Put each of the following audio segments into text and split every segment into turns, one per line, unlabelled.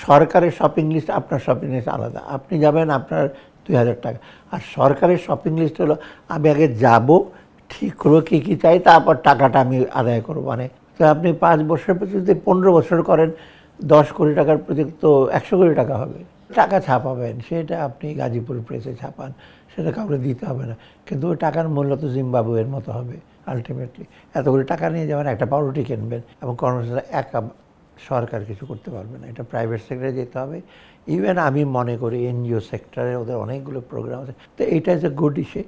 সরকারের shopping list, আপনার shopping list আলাদা। আপনি যাবেন, আপনার 2000 টাকা। আর সরকারের শপিং লিস্ট হলো আমি আগে যাব, ঠিক করবো কী কী চাই, তারপর টাকাটা আমি আদায় করবো। মানে তো আপনি 5 বছরের প্রতি যদি 15 বছর করেন, 10 কোটি টাকার প্রজেক্ট তো 100 কোটি টাকা হবে। টাকা ছাপাবেন, সেটা আপনি গাজীপুর প্রেসে ছাপান, সেটা কাউকে দিতে হবে না। কিন্তু ওই টাকার মূল্য তো জিম্বাবুয়ের মতো হবে আলটিমেটলি। এত করে টাকা নিয়ে যাবেন, একটা পাউরুটি কিনবেন, এবং কর্মচারী একা সরকার কিছু করতে পারবে না, এটা প্রাইভেট সেক্টরে যেতে হবে। ইভেন আমি মনে করি এনজিও সেক্টরে ওদের অনেকগুলো প্রোগ্রাম আছে, তো এইটা ইজ এ গুড ইস্যু।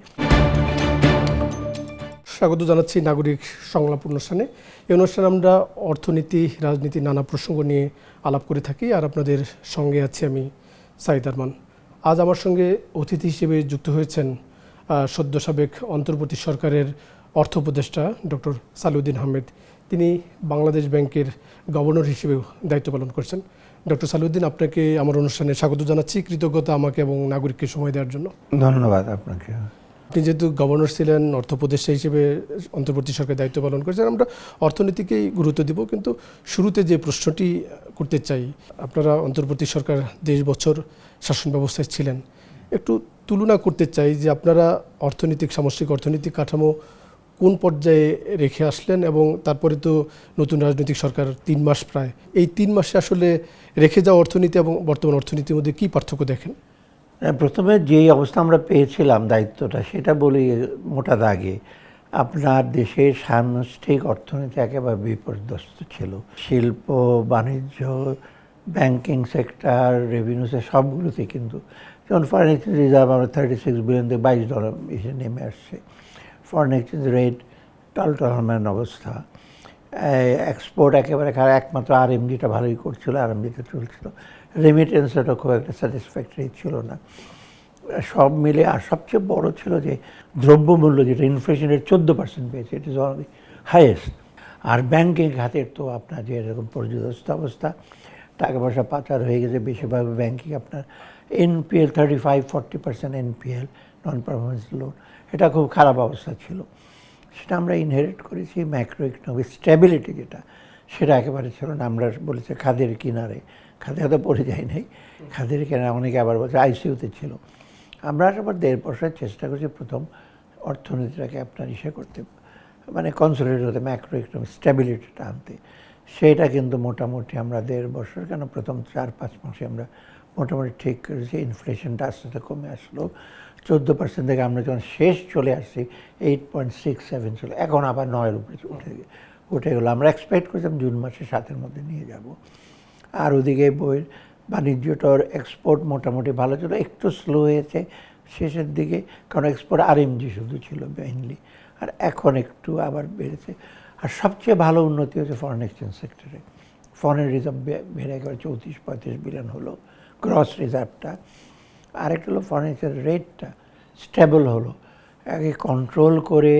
স্বাগত জানাচ্ছি নাগরিক সংলাপ অনুষ্ঠানে। এই অনুষ্ঠানে আমরা অর্থনীতি, রাজনীতি, নানা প্রসঙ্গ নিয়ে আলাপ করে থাকি। আর আপনাদের সঙ্গে আছি আমি সাইদ আরমান। আজ আমার সঙ্গে অতিথি হিসেবে যুক্ত হয়েছেন সদ্য সাবেক অন্তর্বর্তী সরকারের অর্থ উপদেষ্টা ডক্টর সালেউদ্দিন আহমেদ। তিনি বাংলাদেশ ব্যাংকের গভর্নর হিসেবেও দায়িত্ব পালন করছেন। ডক্টর সালেউদ্দিন, আপনাকে আমার অনুষ্ঠানে স্বাগত জানাচ্ছি। কৃতজ্ঞতা আমাকে এবং নাগরিককে সময় দেওয়ার জন্য।
ধন্যবাদ আপনাকে।
আপনি যেহেতু গভর্নর ছিলেন, অর্থ উপদেষ্টা হিসেবে অন্তর্বর্তী সরকার দায়িত্ব পালন করেছেন, আমরা অর্থনীতিকেই গুরুত্ব দিব। কিন্তু শুরুতে যে প্রশ্নটি করতে চাই, আপনারা অন্তর্বর্তী সরকার 10 বছর শাসন ব্যবস্থায় ছিলেন, একটু তুলনা করতে চাই যে আপনারা অর্থনৈতিক, সামষ্টিক অর্থনৈতিক কাঠামো কোন পর্যায়ে রেখে আসলেন, এবং তারপরে তো নতুন রাজনৈতিক সরকার 3 মাস প্রায়, এই 3 মাসে আসলে রেখে যাওয়া অর্থনীতি এবং বর্তমান অর্থনীতির মধ্যে কী পার্থক্য দেখেন?
প্রথমে যেই অবস্থা আমরা পেয়েছিলাম দায়িত্বটা, সেটা বলি মোটা দাগে। আপনার দেশের সামষ্টিক অর্থনীতি একেবারে বিপর্যস্ত ছিল। শিল্প, বাণিজ্য, ব্যাংকিং সেক্টর, রেভিনিউ সবগুলোতে কিন্তু, যেমন ফরেন এক্সচেঞ্জ রিজার্ভ আমরা $36 বিলিয়ন থেকে $22 এসে নেমে আসছে। ফরেন এক্সচেঞ্জ রেট টলটলমান অবস্থা। এক্সপোর্ট একেবারে খারাপ, একমাত্র আরএমজিটা ভালোই করছিল, আরএমজিটা চলছিল। রেমিটেন্সটা খুব একটা স্যাটিসফ্যাক্টরি ছিল না সব মিলে। আর সবচেয়ে বড় ছিল যে দ্রব্যমূল্য, যেটা ইনফ্লেশন রেট 14% পেয়েছে, ইট ইজ অল হাইয়েস্ট। আর ব্যাংকিং খাতের তো আপনার যে এরকম পর্যদস্ত অবস্থা, টাকা পয়সা পাচার হয়ে গেছে বেশিরভাগ ব্যাংকিং। আপনার এনপিএল 35-40% এনপিএল, নন পারফরমেন্স লোন, এটা খুব খারাপ অবস্থা ছিল। সেটা আমরা ইনহেরিট করেছি। ম্যাক্রো ইকোনমিক স্টেবিলিটি যেটা, সেটা একেবারে ছিল না। আমরা বলেছি খাদের কিনারে, খাদে হয়তো পড়ে যায় নাই, খাদের কিনারে, অনেকে আবার বলছে আইসিইউতে ছিল। আমরা আবার 1.5 বছর চেষ্টা করছি প্রথম অর্থনীতিটাকে আপনার করতে, মানে কনসোলিডেট হতে, ম্যাক্রো ইকোনমিক স্টেবিলিটিটা আনতে। সেইটা কিন্তু মোটামুটি আমরা 1.5 বছর, কেন প্রথম 4-5 মাসে আমরা মোটামুটি ঠিক করেছি। ইনফ্লেশনটা আস্তে আস্তে কমে আসলো 14% থেকে, আমরা যখন শেষ চলে আসছি 8.67 ছিল, এখন আবার 9-এর উপরে উঠে গেলো। আমরা এক্সপেক্ট করছিলাম জুন মাসে 7-এর মধ্যে নিয়ে যাব। আর ওদিকে বইয়ের বাণিজ্যটার এক্সপোর্ট মোটামুটি ভালো ছিল, একটু স্লো হয়েছে শেষের দিকে, কারণ এক্সপোর্ট আরএমজি শুধু ছিল মেইনলি, আর এখন একটু আবার বেড়েছে। আর সবচেয়ে ভালো উন্নতি হয়েছে ফরেন এক্সচেঞ্জ সেক্টরে। ফরেন রিজার্ভ বেড়ে একেবারে 34-35 বিলিয়ন হলো গ্রস রিজার্ভটা। আরেকটা হলো ফরেন এক্সচেঞ্জ রেটটা স্টেবল হলো। আগে কন্ট্রোল করে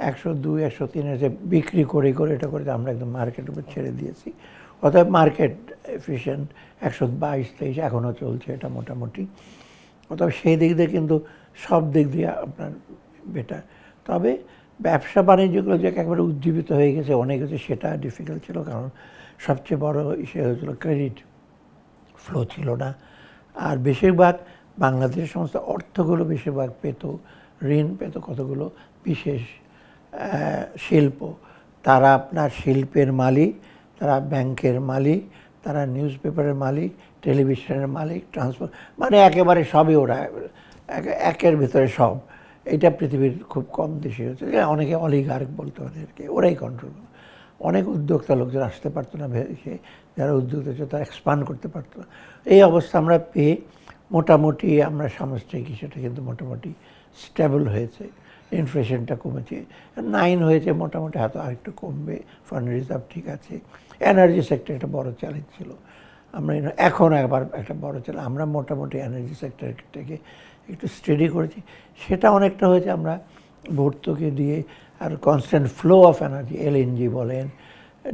102-103 এসে বিক্রি করে এটা করে আমরা একদম মার্কেটের উপর ছেড়ে দিয়েছি। অতএব মার্কেট এফিশিয়েন্ট 122-23 এখনও চলছে এটা মোটামুটি। অতএব সেই দিক দিয়ে কিন্তু সব দিক দিয়ে আপনার বেটার। তবে ব্যবসা বাণিজ্যগুলো যে একেবারে উজ্জীবিত হয়ে গেছে, অনেক কিছু, সেটা ডিফিকাল্ট ছিল। কারণ সবচেয়ে বড় ইস্যু হয়েছিল ক্রেডিট ফ্লো ছিল না। আর বেশিরভাগ বাংলাদেশের সমস্ত অর্থগুলো বেশিরভাগ পেত, ঋণ পেত কতগুলো বিশেষ শিল্প। তারা আপনার শিল্পের মালিক, তারা ব্যাংকের মালিক, তারা নিউজ পেপারের মালিক, টেলিভিশনের মালিক, ট্রান্সপোর্ট, মানে একেবারে সবই ওরা, একের ভিতরে সব। এটা পৃথিবীর খুব কম দেশে হচ্ছে। অনেকে অলিগার্ক বলতো ওদেরকে, ওরাই কন্ট্রোল করতো। অনেক উদ্যোক্তা লোকজন আসতে পারতো না, সে যারা উদ্যোক্তা ছিল তারা এক্সপান্ড করতে পারতো না। এই অবস্থা আমরা পেয়ে মোটামুটি আমরা সামষ্টিক সেটা কিন্তু মোটামুটি স্টেবল হয়েছে। ইনফ্লেশনটা কমেছে, 9 হয়েছে মোটামুটি, হয়তো আরেকটু কমবে। ফরেন রিজার্ভ ঠিক আছে। এনার্জি সেক্টর একটা বড় চ্যালেঞ্জ ছিল, আমরা এখন আবার একটা বড় চ্যালেঞ্জ। আমরা মোটামুটি এনার্জি সেক্টরটাকে একটু স্টাডি করেছি। সেটা অনেকটা হয়েছে আমরা ভর্তুকি দিয়ে, আর constant flow of energy, LNG বলেন,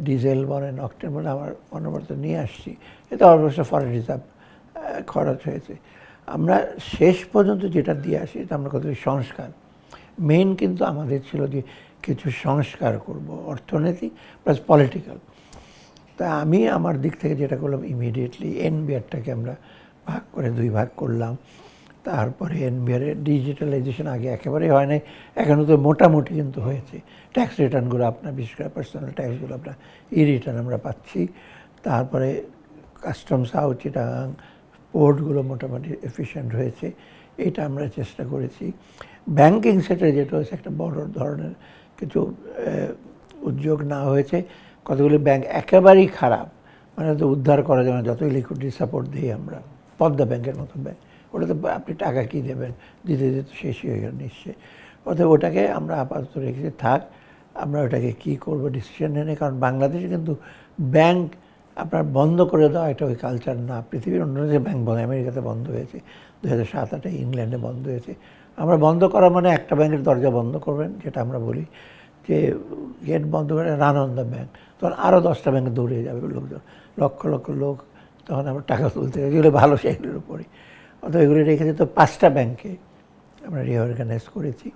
ডিজেল বলেন, অকটেন বলেন, আমার অনবরত নিয়ে আসছি। এটা অবশ্য ফরেন রিজার্ভ খরচ হয়েছে। আমরা শেষ পর্যন্ত যেটা দিয়ে আসি, এটা আমরা কত সংস্কার মেইন, কিন্তু আমাদের ছিল যে কিছু সংস্কার করব, অর্থনীতি প্লাস পলিটিক্যাল। তা আমি আমার দিক থেকে যেটা করলাম, ইমিডিয়েটলি এনবিআরটাকে আমরা ভাগ করে 2 ভাগ করলাম। তারপরে এনবিআরের ডিজিটালাইজেশন আগে একেবারেই হয় নাই, এখনও তো মোটামুটি কিন্তু হয়েছে। ট্যাক্স রিটার্নগুলো আপনার, বিশেষ করে পার্সোনাল ট্যাক্সগুলো আপনার রিটার্ন আমরা পাচ্ছি। তারপরে কাস্টমস হাউস, চিটাগাং পোর্টগুলো মোটামুটি এফিশিয়েন্ট হয়েছে, এটা আমরা চেষ্টা করেছি। ব্যাংকিং সেক্টরে যেটা হয়েছে, একটা বড় ধরনের কিছু উদ্যোগ না হয়েছে। কতগুলি ব্যাংক একেবারেই খারাপ, মানে তো উদ্ধার করা যায় না, যতই লিকুইডিটি সাপোর্ট দিই আমরা। পদ্মা ব্যাংকের মতো ব্যাংক, ওটাতে আপনি টাকা কী দেবেন, দিতে দিতে শেষই হয়ে গেল নিশ্চয়ই। অতএব ওটাকে আমরা আপাতত রেখেছি, থাক। আমরা ওটাকে কী করবো ডিসিশন নিয়ে, কারণ বাংলাদেশে কিন্তু ব্যাংক আপনার বন্ধ করে দেওয়া এটা ওই কালচার না। পৃথিবীর অন্য যে ব্যাংক বন্ধ, আমেরিকাতে বন্ধ হয়েছে 2007-08, ইংল্যান্ডে বন্ধ হয়েছে। আমরা বন্ধ করা মানে একটা ব্যাংকের দরজা বন্ধ করবেন, যেটা আমরা বলি যে গেট বন্ধ করে রান অন দ্য ব্যাংক, তখন আরও 10টা ব্যাংকে দৌড়িয়ে যাবে লোকজন, লক্ষ লক্ষ লোক, তখন আমরা টাকা তুলতে হবে, যেগুলো ভালো সেগুলোর উপরে। অর্থাৎ এগুলি রেখেছি। তো 5টা ব্যাংকে আমরা রিঅর্গানাইজ করেছি,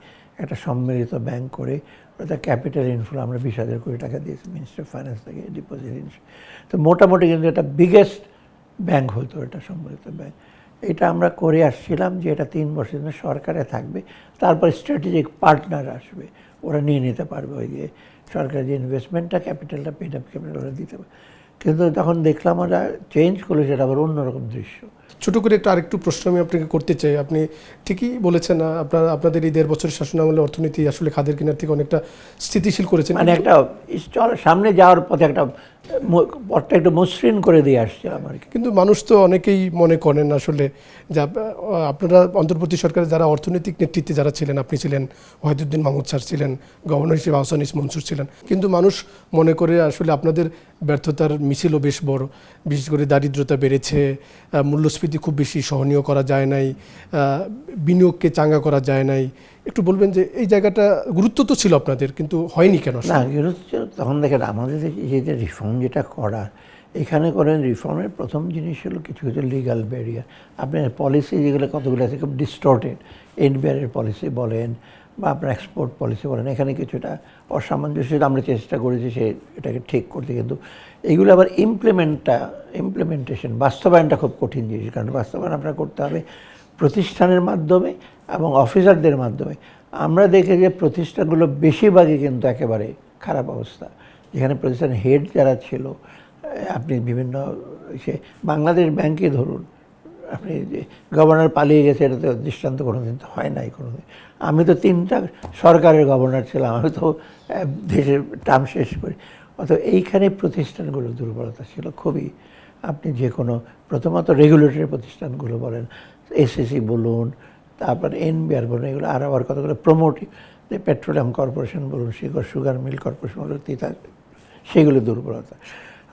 একটা সম্মিলিত ব্যাংক করে। ওটা ক্যাপিটাল ইনফ্লো আমরা 20,000 কোটি টাকা দিয়েছি মিনিস্ট্রি অফ ফাইন্যান্স থেকে, ডিপোজিট। তো মোটামুটি কিন্তু এটা বিগেস্ট ব্যাংক হতো, এটা সম্মিলিত ব্যাংক। এটা আমরা করে আসছিলাম যে এটা 3 বছরের জন্য সরকারে থাকবে, তারপর স্ট্র্যাটেজিক পার্টনার আসবে, ওরা নিয়ে নিতে পারবে ওই যে সরকারের যে ইনভেস্টমেন্টটা, ক্যাপিটালটা, পেড আপ ক্যাপিটাল ওরা দিতে পারবে। কিন্তু তখন দেখলাম ওরা চেঞ্জ করলে, সেটা আবার অন্যরকম দৃশ্য।
ছোট করে একটা আরেকটু প্রশ্ন আমি আপনাকে করতে চাই। আপনি ঠিকই বলেছেন, আপনাদের এই 1.5 বছরের শাসনামলে অর্থনীতি আসলে খাদের কিনার থেকে অনেকটা স্থিতিশীল করেছেন,
মানে একটা সামনে যাওয়ার পথে একটা পথটা একটু মসৃণ করে দিয়ে আসছিলাম আর কি।
কিন্তু মানুষ তো অনেকেই মনে করেন আসলে যে আপনারা অন্তর্বর্তী সরকারের যারা অর্থনৈতিক নেতৃত্বে যারা ছিলেন, আপনি ছিলেন, ওয়াহিদুদ্দিন মাহমুদ স্যার ছিলেন, গভর্নর হিসেবে আহসান ইস মনসুর ছিলেন, কিন্তু মানুষ মনে করে আসলে আপনাদের ব্যর্থতার মিছিলও বেশ বড়। বিশেষ করে দারিদ্রতা বেড়েছে, মূল্যস্ফীতি খুব বেশি সহনীয় করা যায় নাই, বিনিয়োগকে চাঙ্গা করা যায় নাই। একটু বলবেন যে এই জায়গাটা গুরুত্ব তো ছিল আপনাদের, কিন্তু হয়নি কেন?
না, গুরুত্ব তখন দেখেন আমাদের এই যে রিফর্ম যেটা করার, এখানে করেন রিফর্মের প্রথম জিনিস হলো কিছু কিছু লিগাল ব্যারিয়ার। আপনার পলিসি যেগুলো কতগুলো আছে খুব ডিস্টর্টেড, এনবিআরের পলিসি বলেন বা আপনার এক্সপোর্ট পলিসি বলেন, এখানে কিছুটা অসামঞ্জস্য আমরা চেষ্টা করেছি এটাকে ঠিক করতে। কিন্তু এইগুলো আবার ইমপ্লিমেন্টেশন, বাস্তবায়নটা খুব কঠিন জিনিস, কারণ বাস্তবায়ন আপনার করতে হবে প্রতিষ্ঠানের মাধ্যমে এবং অফিসারদের মাধ্যমে। আমরা দেখি যে প্রতিষ্ঠানগুলো বেশিরভাগই কিন্তু একেবারে খারাপ অবস্থা। যেখানে প্রতিষ্ঠানের হেড যারা ছিল, আপনি বিভিন্ন বাংলাদেশ ব্যাংকে ধরুন, আপনি যে গভর্নর পালিয়ে গেছে, এটা তো দৃষ্টান্ত কোনো দিন তো হয় নাই কোনো দিন। আমি তো 3টা সরকারের গভর্নর ছিলাম, আমি তো দেশের টার্ম শেষ করি। অথবা এইখানে প্রতিষ্ঠানগুলোর দুর্বলতা ছিল খুবই। আপনি যে কোনো প্রথমত রেগুলেটরি প্রতিষ্ঠানগুলো বলেন, এসএসসি বলুন, তারপর এনবিআর বলুন, এগুলো আর আবার কতগুলো প্রমোটিভ, যে পেট্রোলিয়াম কর্পোরেশন বলুন, সুগার মিল কর্পোরেশন বলুন, সেগুলো দুর্বলতা।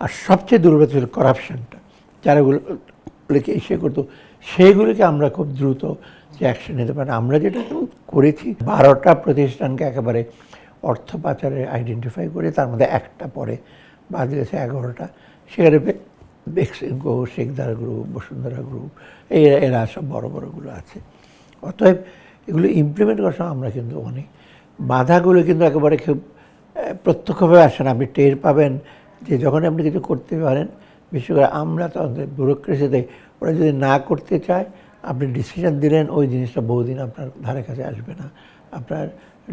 আর সবচেয়ে দুর্বলতা ছিল করাপশানটা, যারাগুলোকে এসে করতো, সেইগুলিকে আমরা খুব দ্রুত যে অ্যাকশন নিতে পারি। আমরা যেটা করেছি 12টা প্রতিষ্ঠানকে একেবারে অর্থ পাচারে আইডেন্টিফাই করে, তার মধ্যে একটা পরে বাদ গেছে 11টা। সেখানে বেক্সিমকো, শেখদার গ্রুপ, বসুন্ধরা গ্রুপ, এরা সব বড় বড়গুলো আছে। অতএব এগুলো ইমপ্লিমেন্ট করার সময় আমরা কিন্তু অনেক বাধাগুলো কিন্তু একেবারে খুব প্রত্যক্ষভাবে আসে না। আপনি টের পাবেন যে যখন আপনি কিছু করতে পারেন, বিশেষ করে আমরা তো ব্যুরোক্রেসিতে, ওরা যদি না করতে চায়, আপনি ডিসিশন দিলেন, ওই জিনিসটা বহুদিন আপনার ধারে কাছে আসবে না, আপনার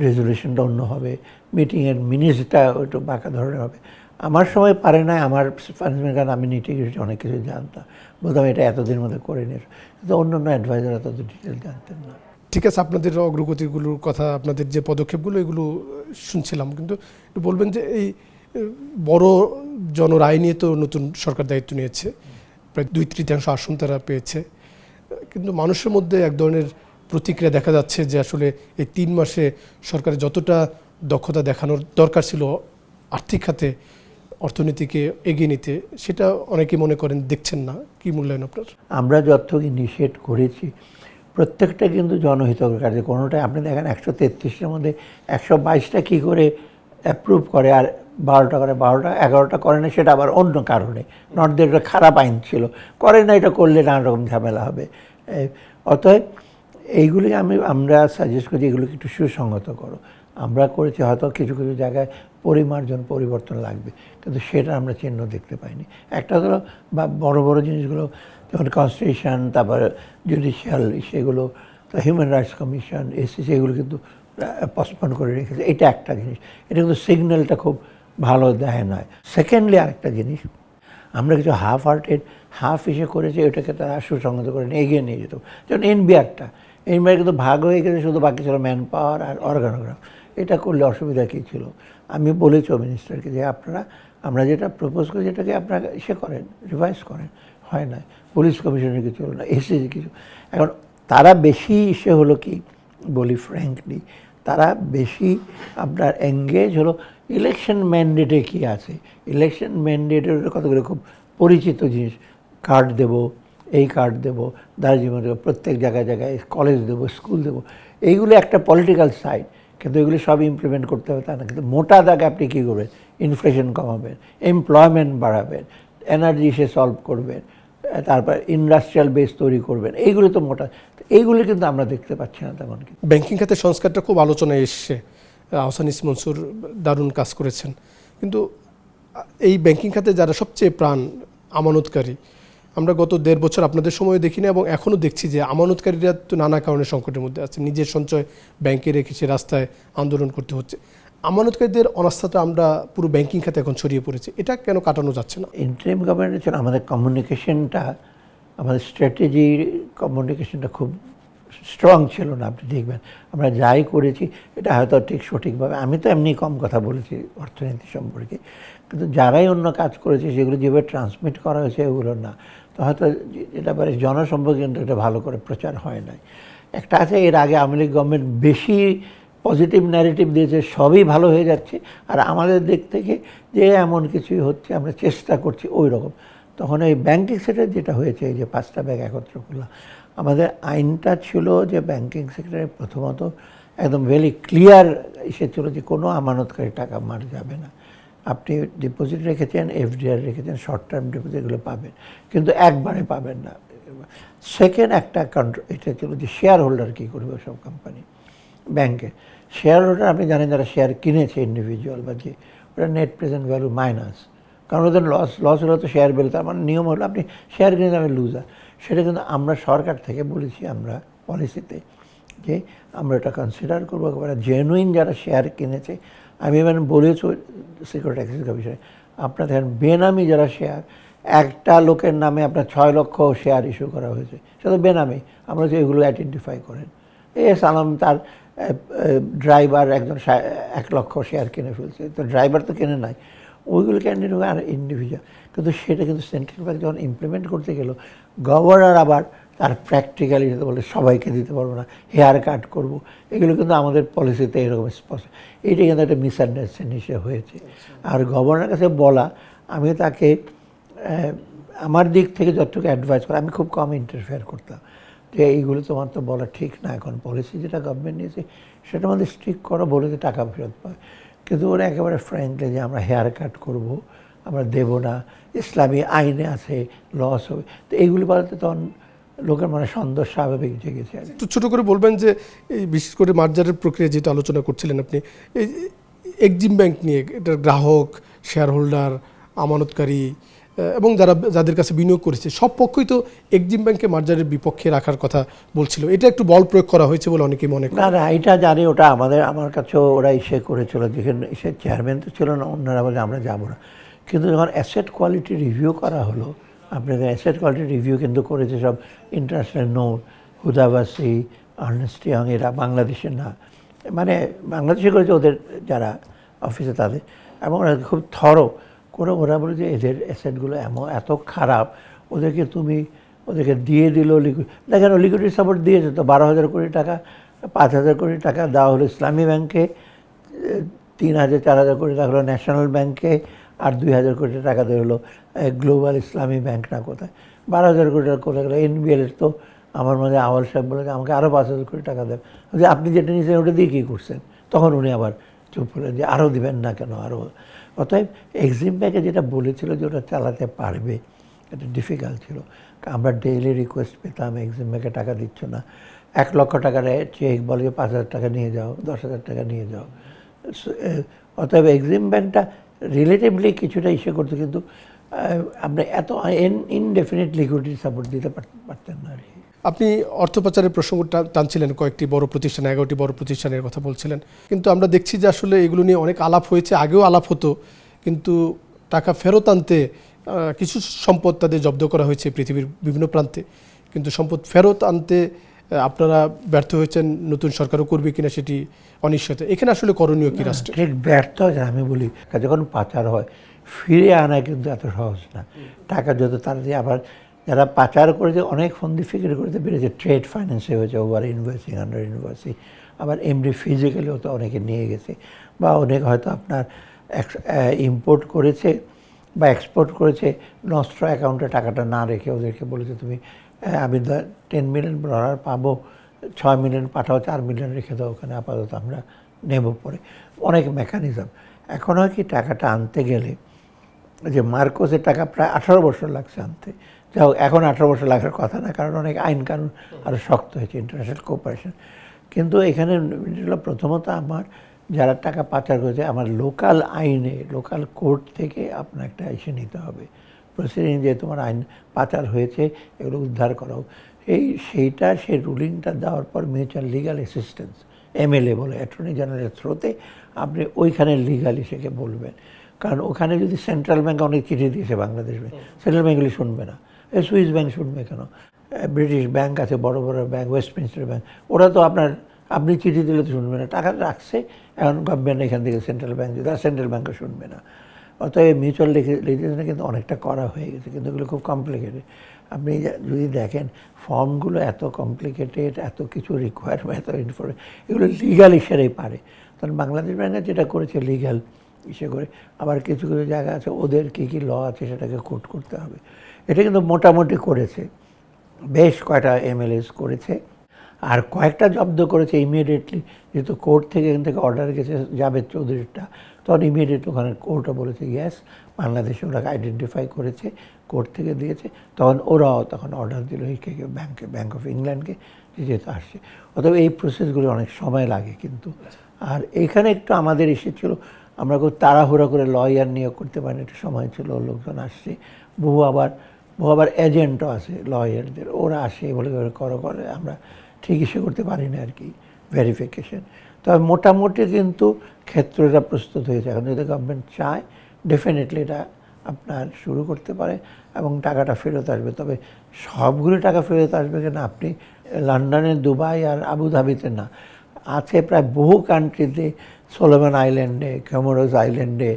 রেজলিউশনটা অন্য হবে, মিটিংয়ের মিনিটসটা একটু বাঁকা ধরনের হবে। আমার সময় পারে না, আমার ফাইন্যান্স, কারণ আমি নিটে গেছি, অনেক কিছু জানতাম, বলতাম এটা এতদিনের মধ্যে করে নিয়ে, কিন্তু অন্য অন্য অ্যাডভাইজাররা তত ডিটেল জানতেন না।
ঠিক আছে, আপনাদের অগ্রগতিগুলোর কথা, আপনাদের যে পদক্ষেপগুলো, এগুলো শুনছিলাম, কিন্তু একটু বলবেন যে এই বড় জনরায় নিয়ে তো নতুন সরকার দায়িত্ব নিয়েছে, প্রায় 2/3 আসন তারা পেয়েছে, কিন্তু মানুষের মধ্যে এক ধরনের প্রতিক্রিয়া দেখা যাচ্ছে যে আসলে এই 3 মাসে সরকারের যতটা দক্ষতা দেখানোর দরকার ছিল আর্থিক খাতে অর্থনীতিকে এগিয়ে নিতে, সেটা অনেকে মনে করেন দেখছেন না। কি মূল্যায়ন আপনার?
আমরা যত ইনিশিয়েট করেছি প্রত্যেকটা কিন্তু জনহিতকর কাজে। কোনোটাই আপনি দেখেন 133টার মধ্যে 122টা কী করে অ্যাপ্রুভ করে, আর 12টা করে, 11টা করে না, সেটা আবার অন্য কারণে, নট দ্যাট এটা খারাপ আইন ছিল, করে না, এটা করলে নানা রকম ঝামেলা হবে। অতএব এইগুলি আমরা সাজেস্ট করি, এগুলোকে একটু সুসংগত করো। আমরা করেছি, হয়তো কিছু কিছু জায়গায় পরিমার্জন পরিবর্তন লাগবে, কিন্তু সেটা আমরা চিহ্ন দেখতে পাইনি। একটা হলো বা বড় বড় জিনিসগুলো যেমন কনস্টিটিউশন, তারপর জুডিশিয়াল সেগুলো, হিউম্যান রাইটস কমিশন, এসিসি, এগুলো কিন্তু পসপন করে রেখেছে। এটা একটা জিনিস, এটা কিন্তু সিগন্যালটা খুব ভালো দেয় নয়। সেকেন্ডলি আরেকটা জিনিস, আমরা কিছু হাফ হার্টেড হাফ ইসে করেছি, ওটাকে তারা সুসংগত করে এগিয়ে নিয়ে যেত। যেমন এনবিআরটা কিন্তু ভাগ হয়ে গেছে, শুধু বাকি ছিল ম্যান পাওয়ার আর অর্গানোগ্রাম। এটা করলে অসুবিধা কী ছিল? আমি বলেছি মিনিস্টারকে যে আমরা যেটা প্রপোজ করি যেটাকে আপনারা ইসে করেন, রিভাইজ করেন। হয় না, পুলিশ কমিশনের কিছু হলো না, এসএসি কিছু। এখন তারা বেশি ইসে হলো কি বলি ফ্র্যাঙ্কলি, তারা বেশি আপনার এঙ্গেজ হলো ইলেকশন ম্যান্ডেটে কী আছে। ইলেকশন ম্যান্ডেটের কতগুলো খুব পরিচিত জিনিস, কার্ড দেবো, এই কার্ড দেবো, দার্জিলিং দেবো, প্রত্যেক জায়গায় জায়গায় কলেজ দেবো, স্কুল দেবো, এইগুলো একটা পলিটিক্যাল সাইড, কিন্তু এগুলি সব ইমপ্লিমেন্ট করতে হবে তা না। কিন্তু মোটা দাগে আপনি কী করবেন? ইনফ্লেশন কমাবেন, এমপ্লয়মেন্ট বাড়াবেন, এনার্জি সে সলভ করবেন, তারপর ইন্ডাস্ট্রিয়াল বেস তৈরি করবেন, এইগুলো তো মোটা। এইগুলি কিন্তু আমরা দেখতে পাচ্ছি না তেমন কিছু।
ব্যাংকিং খাতের সংস্কারটা খুব আলোচনায় এসছে, আহসান ইসলাম মনসুর দারুণ কাজ করেছেন, কিন্তু এই ব্যাংকিং খাতে যারা সবচেয়ে প্রাণ আমানতকারী, আমরা গত 1.5 বছর আপনাদের সময় দেখি না, এবং এখনও দেখছি যে আমানতকারীরা তো নানা কারণে সংকটের মধ্যে আছে, নিজের সঞ্চয় ব্যাংকে রেখেছে, রাস্তায় আন্দোলন করতে হচ্ছে। আমানতকারীদের অনাস্থাটা আমরা পুরো ব্যাংকিং খাতে এখন ছড়িয়ে পড়েছে, এটা কেন কাটানো যাচ্ছে না?
ইন্টারিম গভর্নমেন্টের জন্য আমাদের কমিউনিকেশনটা, আমাদের স্ট্র্যাটেজি কমিউনিকেশনটা খুব স্ট্রং ছিল না। আপনি দেখবেন আমরা যাই করেছি এটা হয়তো ঠিক সঠিকভাবে, আমি তো এমনি কম কথা বলেছি অর্থনীতি সম্পর্কে, কিন্তু যারাই অন্য কাজ করেছে সেগুলো যেভাবে ট্রান্সমিট করা হয়েছে ওগুলো না, তো হয়তো এটা মানে জনসম্পর্কে কিন্তু এটা ভালো করে প্রচার হয় নাই। একটা আছে, এর আগে আওয়ামী লীগ গভর্নমেন্ট বেশি পজিটিভ ন্যারেটিভ দিয়েছে, সবই ভালো হয়ে যাচ্ছে, আর আমাদের দিক থেকে যে এমন কিছুই হচ্ছে আমরা চেষ্টা করছি ওই রকম। তখন এই ব্যাংকিং সেক্টরে যেটা হয়েছে, এই যে 5টা ব্যাংক একত্র করলাম, আমাদের আইনটা ছিল যে ব্যাংকিং সেক্টরে প্রথমত একদম ভেরি ক্লিয়ার এসেছিল যে কোনো আমানতকারী টাকা মার যাবে না। আপনি ডিপোজিট রেখেছেন, এফডিআর রেখেছেন, শর্ট টার্ম ডিপোজিট, এগুলো পাবেন, কিন্তু একবারে পাবেন না। সেকেন্ড একটা এটা ছিল যে শেয়ার হোল্ডার কী করবে সব কোম্পানি ব্যাংকে। শেয়ার হোল্ডার আপনি জানেন যারা শেয়ার কিনেছে ইন্ডিভিজুয়াল বা যে, ওটা নেট প্রেজেন্ট ভ্যালু মাইনাস, কারণ ওদের লস হলে তো শেয়ার বেরোতে, আমার নিয়ম হলো আপনি শেয়ার কিনে আমি লুজার। সেটা কিন্তু আমরা সরকার থেকে বলেছি, আমরা পলিসিতে যে আমরা এটা কনসিডার করবো একেবারে জেনুইন যারা শেয়ার কিনেছে। আমি মানে বলেছি সিকিউরিটি এক্সচেঞ্জ কমিশনে, আপনার দেখেন বেনামি যারা শেয়ার, একটা লোকের নামে আপনার 6 লক্ষ শেয়ার ইস্যু করা হয়েছে, সেটা তো বেনামি। আমরা যে এগুলো আইডেন্টিফাই করেন, সালাম তার ড্রাইভার একজন 1 লক্ষ শেয়ার কিনে ফেলছে, তো ড্রাইভার তো কিনে নাই, ওইগুলো ক্যান্ডিডেট আর ইন্ডিভিজুয়াল। কিন্তু সেটা কিন্তু সেন্ট্রাল ব্যাংক যখন ইমপ্লিমেন্ট করতে গেল, গভর্নর আবার তার প্র্যাকটিক্যালি যেতে বলে সবাইকে দিতে পারবো না, হেয়ার কাট করবো, এগুলো কিন্তু আমাদের পলিসিতে এরকম স্পষ্ট। এইটা কিন্তু একটা মিসআন্ডারস্ট্যান্ডিং হিসেবে হয়েছে। আর গভর্নরের কাছে বলা, আমি তাকে আমার দিক থেকে যতটুকু অ্যাডভাইস করা, আমি খুব কম ইন্টারফেয়ার করতাম যে এইগুলো তোমার তো বলা ঠিক না, এখন পলিসি যেটা গভর্নমেন্ট নিয়েছে সেটা আমাদের স্ট্রিক্ট করো, বলে যে টাকা ফেরত পাবে। কিন্তু ওরা একেবারে ফ্র্যাঙ্কলি যে আমরা হেয়ার কাট করবো, আমরা দেবো না, ইসলামী আইনে আছে, লস হবে, তো এইগুলি বলাতে তখন লোকের মানে সন্দেহ স্বাভাবিক জেগেছে।
একটু ছোটো করে বলবেন যে এই বিশেষ করে মার্জারের প্রক্রিয়া যেটা আলোচনা করছিলেন আপনি, এই এক্সিম ব্যাংক নিয়ে, এটা গ্রাহক, শেয়ার হোল্ডার, আমানতকারী এবং যাদের কাছে বিনিয়োগ করেছে, সব পক্ষই তো এক্সিম ব্যাংকে মার্জারের বিপক্ষে রাখার কথা বলছিল। এটা একটু বল প্রয়োগ করা হয়েছে বলে অনেকেই মনে করেন।
না, এটা জানি, ওটা আমার কাছেও ওরা ইসে করেছিল, যেখানে সে চেয়ারম্যান তো ছিল না, অন্যরা বলে আমরা যাবো না। কিন্তু যখন অ্যাসেট কোয়ালিটি রিভিউ করা হলো, আপনাদের অ্যাসেট কোয়ালিটি রিভিউ কিন্তু করেছে সব ইন্টারন্যাশনাল নোট, হুদাবাসি, আর্নেস্ট ইয়ং, এরা বাংলাদেশের না, মানে বাংলাদেশে করেছে ওদের যারা অফিসে তাদের, এবং ওরা খুব থরো করে ওরা বলে যে এদের অ্যাসেটগুলো এত খারাপ, ওদেরকে দিয়ে দিল দেখেন লিকুইডিটি সাপোর্ট দিয়েছে তো 12,000 কোটি টাকা, 5,000 কোটি টাকা দেওয়া হলো ইসলামী ব্যাংকে, 3,000-4,000 কোটি টাকা হলো ন্যাশনাল ব্যাংকে, আর 2,000 কোটি টাকা দেওয়া হলো গ্লোবাল ইসলামী ব্যাংক না কোথায়, 12,000 কোটি টাকা কোথায় গেলো। এনবিএলের তো আমার মধ্যে আওয়াল সাহেব বলে যে আমাকে আরও 5,000 কোটি টাকা দেন, যে আপনি যেটা নিয়েছেন ওটা দিয়ে কী করছেন, তখন উনি আবার চুপ করলেন যে আরও দিবেন না কেন আরও। অতএব এক্সিম ব্যাংকে যেটা বলেছিল যে ওটা চালাতে পারবে, এটা ডিফিকাল্ট ছিল। আমরা ডেইলি রিকোয়েস্ট পেতাম, এক্সিম ব্যাংকে টাকা দিচ্ছ না, 1 লক্ষ টাকার চেক বলে যে 5,000 টাকা নিয়ে যাও, 10,000 টাকা নিয়ে যাও, অতএব এক্সিম ব্যাংকটা রিলেটিভলি কিছুটা ইসে করতো, কিন্তু আমরা এত ইনডেফিনিট লিকুইডিটি সাপোর্ট দিতে পারতেন না আর কি।
আপনি অর্থ পাচারের প্রসঙ্গটা টানছিলেন, কয়েকটি বড় প্রতিষ্ঠান, 11টি বড় প্রতিষ্ঠানের কথা বলছিলেন, কিন্তু আমরা দেখছি যে আসলে এগুলো নিয়ে অনেক আলাপ হয়েছে, আগেও আলাপ হতো, কিন্তু টাকা ফেরত আনতে কিছু সম্পদ তাদের জব্দ করা হয়েছে পৃথিবীর বিভিন্ন প্রান্তে, কিন্তু সম্পদ ফেরত আনতে আপনারা ব্যর্থ হয়েছেন, নতুন সরকারও করবে কিনা সেটি অনিশ্চয়তা। এখানে আসলে করণীয় কি রাষ্ট্র?
ঠিক ব্যর্থ হয়েছে আমি বলি, যখন পাচার হয় ফিরে আনা কিন্তু এত সহজ না। টাকা যত তাড়াতাড়ি, আবার যারা পাচার করেছে অনেক ফন্দি ফিকির করেছে বেড়েছে, ট্রেড ফাইন্যান্সে হয়েছে, ওভার ইনভয়েসিং, আন্ডার ইনভয়েসিং, আবার এমনি ফিজিক্যালিও তো অনেকে নিয়ে গেছে, বা অনেক হয়তো আপনার ইম্পোর্ট করেছে বা এক্সপোর্ট করেছে, নষ্ট অ্যাকাউন্টে টাকাটা না রেখে ওদেরকে বলেছে তুমি আমি 10 মিলিয়ন ডলার পাবো, 6 মিলিয়ন পাঠাও, 4 মিলিয়ন রেখে দাও ওখানে, আপাতত আমরা নেব পরে। অনেক মেকানিজম। এখন হয় কি, টাকাটা আনতে গেলে যে মার্কোসের টাকা প্রায় 18 বছর লাগছে আনতে, যাও এখন 18 বছর লাগার কথা না, কারণ অনেক আইন কানুন আরও শক্ত হয়েছে, ইন্টারন্যাশনাল কোঅপারেশন। কিন্তু এখানে প্রথমত আমার যারা টাকা পাচার করেছে, আমার লোকাল আইনে, লোকাল কোর্ট থেকে আপনার একটা এসে নিতে হবে প্রসিডিং, যে তোমার আইন পাচার হয়েছে, এগুলো উদ্ধার করাও। সেইটা সেই রুলিংটা দেওয়ার পর মিউচুয়াল লিগাল অ্যাসিস্ট্যান্স, MLA বলে, অ্যাটর্নি জেনারেলের থ্রোতে আপনি ওইখানে লিগালি সেকে বলবেন। কারণ ওখানে যদি সেন্ট্রাল ব্যাঙ্ক অনেক চিঠি দিয়েছে বাংলাদেশ ব্যাংক, সেন্ট্রাল ব্যাঙ্কগুলি শুনবে না, সুইস ব্যাংক শুনবে কেন, ব্রিটিশ ব্যাংক আছে, বড় বড় ব্যাংক, ওয়েস্টমিনস্টার ব্যাংক, ওরা তো আপনি চিঠি দিলে তো শুনবে না, টাকা রাখছে এখন গভর্নমেন্ট এখান থেকে, সেন্ট্রাল ব্যাংক যদি, সেন্ট্রাল ব্যাংকও শুনবে না। অতএব মিউচুয়াল লিজিসলেশনে কিন্তু অনেকটা করা হয়ে গেছে, কিন্তু এগুলো খুব কমপ্লিকেটেড। আপনি যদি দেখেন ফর্মগুলো এত কমপ্লিকেটেড, এত কিছু রিকোয়ারমেন্ট, এত ইনফরমেশন, এগুলো লিগাল ইস্যারেই পারে। তখন বাংলাদেশ ব্যাংকে যেটা করেছে লিগাল ইসে করে, আবার কিছু কিছু জায়গা আছে ওদের কী কী ল আছে সেটাকে কোট করতে হবে। এটা কিন্তু মোটামুটি করেছে, বেশ কয়টা MLAs করেছে, আর কয়েকটা জব্দ করেছে ইমিডিয়েটলি, যেহেতু কোর্ট থেকে এখান থেকে অর্ডার গেছে জাভেদ চৌধুরীরটা, তখন ইমিডিয়েটলি ওখানে কোর্টও বলেছে ইয়েস, বাংলাদেশে ওরাকে আইডেন্টিফাই করেছে, কোর্ট থেকে দিয়েছে, তখন ওরাও তখন অর্ডার দিল ব্যাংকে, ব্যাংক অফ ইংল্যান্ডকে, যেহেতু আসছে। অতএব এই প্রসেসগুলো অনেক সময় লাগে কিন্তু। আর এইখানে একটু আমাদের এসেছিলো, আমরা খুব তাড়াহুড়া করে লয়ার নিয়োগ করতে পারি, একটা সময় ছিল, লোকজন আসছে, বহু আবার এজেন্টও আছে লয়ারদের, ওরা আসে বলে করে, আমরা ঠিক ইসে করতে পারি না আর কি, ভেরিফিকেশন। তবে মোটামুটি কিন্তু ক্ষেত্রটা প্রস্তুত হয়েছে। এখন যদি গভর্নমেন্ট চায় ডেফিনেটলি এটা আপনার শুরু করতে পারে এবং টাকাটা ফেরত আসবে। তবে সবগুলো টাকা ফেরত আসবে কিনা, আপনি লন্ডনে, দুবাই আর আবুধাবিতে না, আছে প্রায় বহু কান্ট্রিতে, সোলোমন আইল্যান্ডে, ক্যামোরোস আইল্যান্ডে,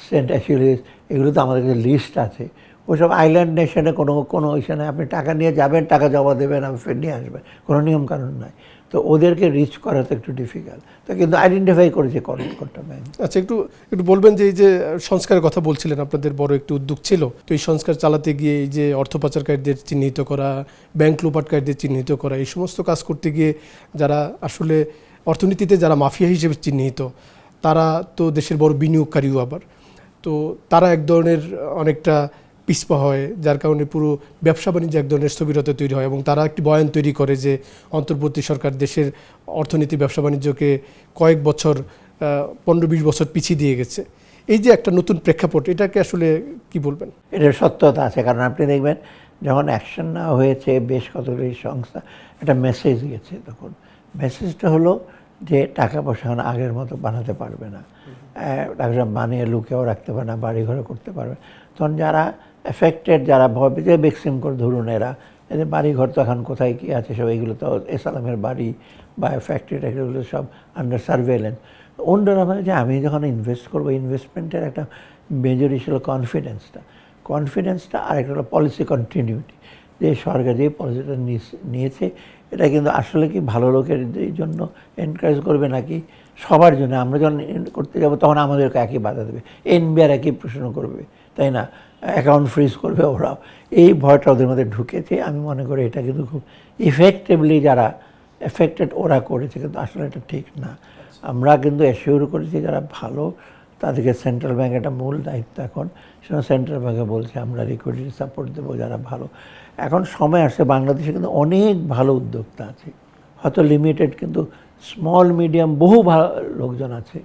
সেন্ট অ্যাসিউলিস, এগুলো তো আমাদের কাছে লিস্ট আছে। ওইসব আইল্যান্ড নেশনে কোনো ইসে আপনি টাকা নিয়ে যাবেন, টাকা জমা দেবেন, আমি ফের নিয়ে আসবেন, কোনো নিয়মকানুন নাই। তো ওদেরকে রিচ করা তো একটু ডিফিকাল্ট, তো কিন্তু আইডেন্টিফাই করেছে কোনটা ব্যাংক।
আচ্ছা, একটু বলবেন যে এই যে সংস্কারের কথা বলছিলেন, আপনাদের বড় একটি উদ্যোগ ছিল, তো এই সংস্কার চালাতে গিয়ে এই যে অর্থ পাচারকারীদের চিহ্নিত করা, ব্যাংক লুপাটকারীদের চিহ্নিত করা, এই সমস্ত কাজ করতে গিয়ে যারা আসলে অর্থনীতিতে যারা মাফিয়া হিসেবে চিহ্নিত, তারা তো দেশের বড় বিনিয়োগকারীও আবার, তো তারা এক ধরনের অনেকটা পিছপা হয়, যার কারণে পুরো ব্যবসা বাণিজ্য এক ধরনের স্থবিরতা তৈরি হয়, এবং তারা একটি বয়ান তৈরি করে যে অন্তর্বর্তী সরকার দেশের অর্থনীতি, ব্যবসা বাণিজ্যকে কয়েক বছর, 15-20 বছর পিছিয়ে দিয়ে গেছে। এই যে একটা নতুন প্রেক্ষাপট, এটাকে আসলে কি বলবেন?
এটার সত্যতা আছে, কারণ আপনি দেখবেন যখন অ্যাকশন নেওয়া হয়েছে বেশ কতগুলি সংস্থা, একটা মেসেজ গেছে, তখন মেসেজটা হলো যে টাকা পয়সা এখন আগের মতো বানাতে পারবে না, টাকা বানিয়ে লুকেও রাখতে পারে না, বাড়ি ঘরে করতে পারবে। তখন যারা এফেক্টেড, যারা ভাবে যে বেক্সিম করে ধরুন, এদের বাড়িঘর তো এখন কোথায় কী আছে সব, এইগুলো তো এসালামের বাড়ি বা ফ্যাক্টরি এগুলো সব আন্ডার সার্ভেলেন্স। অন্যরা ভাবে যে আমি যখন ইনভেস্ট করবো, ইনভেস্টমেন্টের একটা মেজর ইস্যু হলো কনফিডেন্সটা, আর একটা হলো পলিসি কন্টিনিউটি, যে সরকার যে পলিসিটা নিয়েছে এটা কিন্তু আসলে কি ভালো লোকের জন্য এনকারেজ করবে নাকি সবার জন্য। আমরা যখন করতে যাবো তখন আমাদেরকে একই বাধা দেবে, NBR একই প্রশ্ন করবে, তাই না, অ্যাকাউন্ট ফ্রিজ করবে ওরাও। এই ভয়টা ওদের মধ্যে ঢুকেছে। আমি মনে করি এটা কিন্তু খুব ইফেক্টিভলি যারা এফেক্টেড ওরা করেছে, কিন্তু আসলে এটা ঠিক না। আমরা কিন্তু অ্যাসিওর করেছি যারা ভালো তাদেরকে সেন্ট্রাল ব্যাংক একটা মূল দায়িত্ব, এখন সেটা সেন্ট্রাল ব্যাংকে বলছে আমরা লিকুইডিটি সাপোর্ট দেবো যারা ভালো। এখন সময় আসছে, বাংলাদেশে কিন্তু অনেক ভালো উদ্যোক্তা আছে, হয়তো লিমিটেড, কিন্তু স্মল মিডিয়াম বহু ভালো লোকজন আছে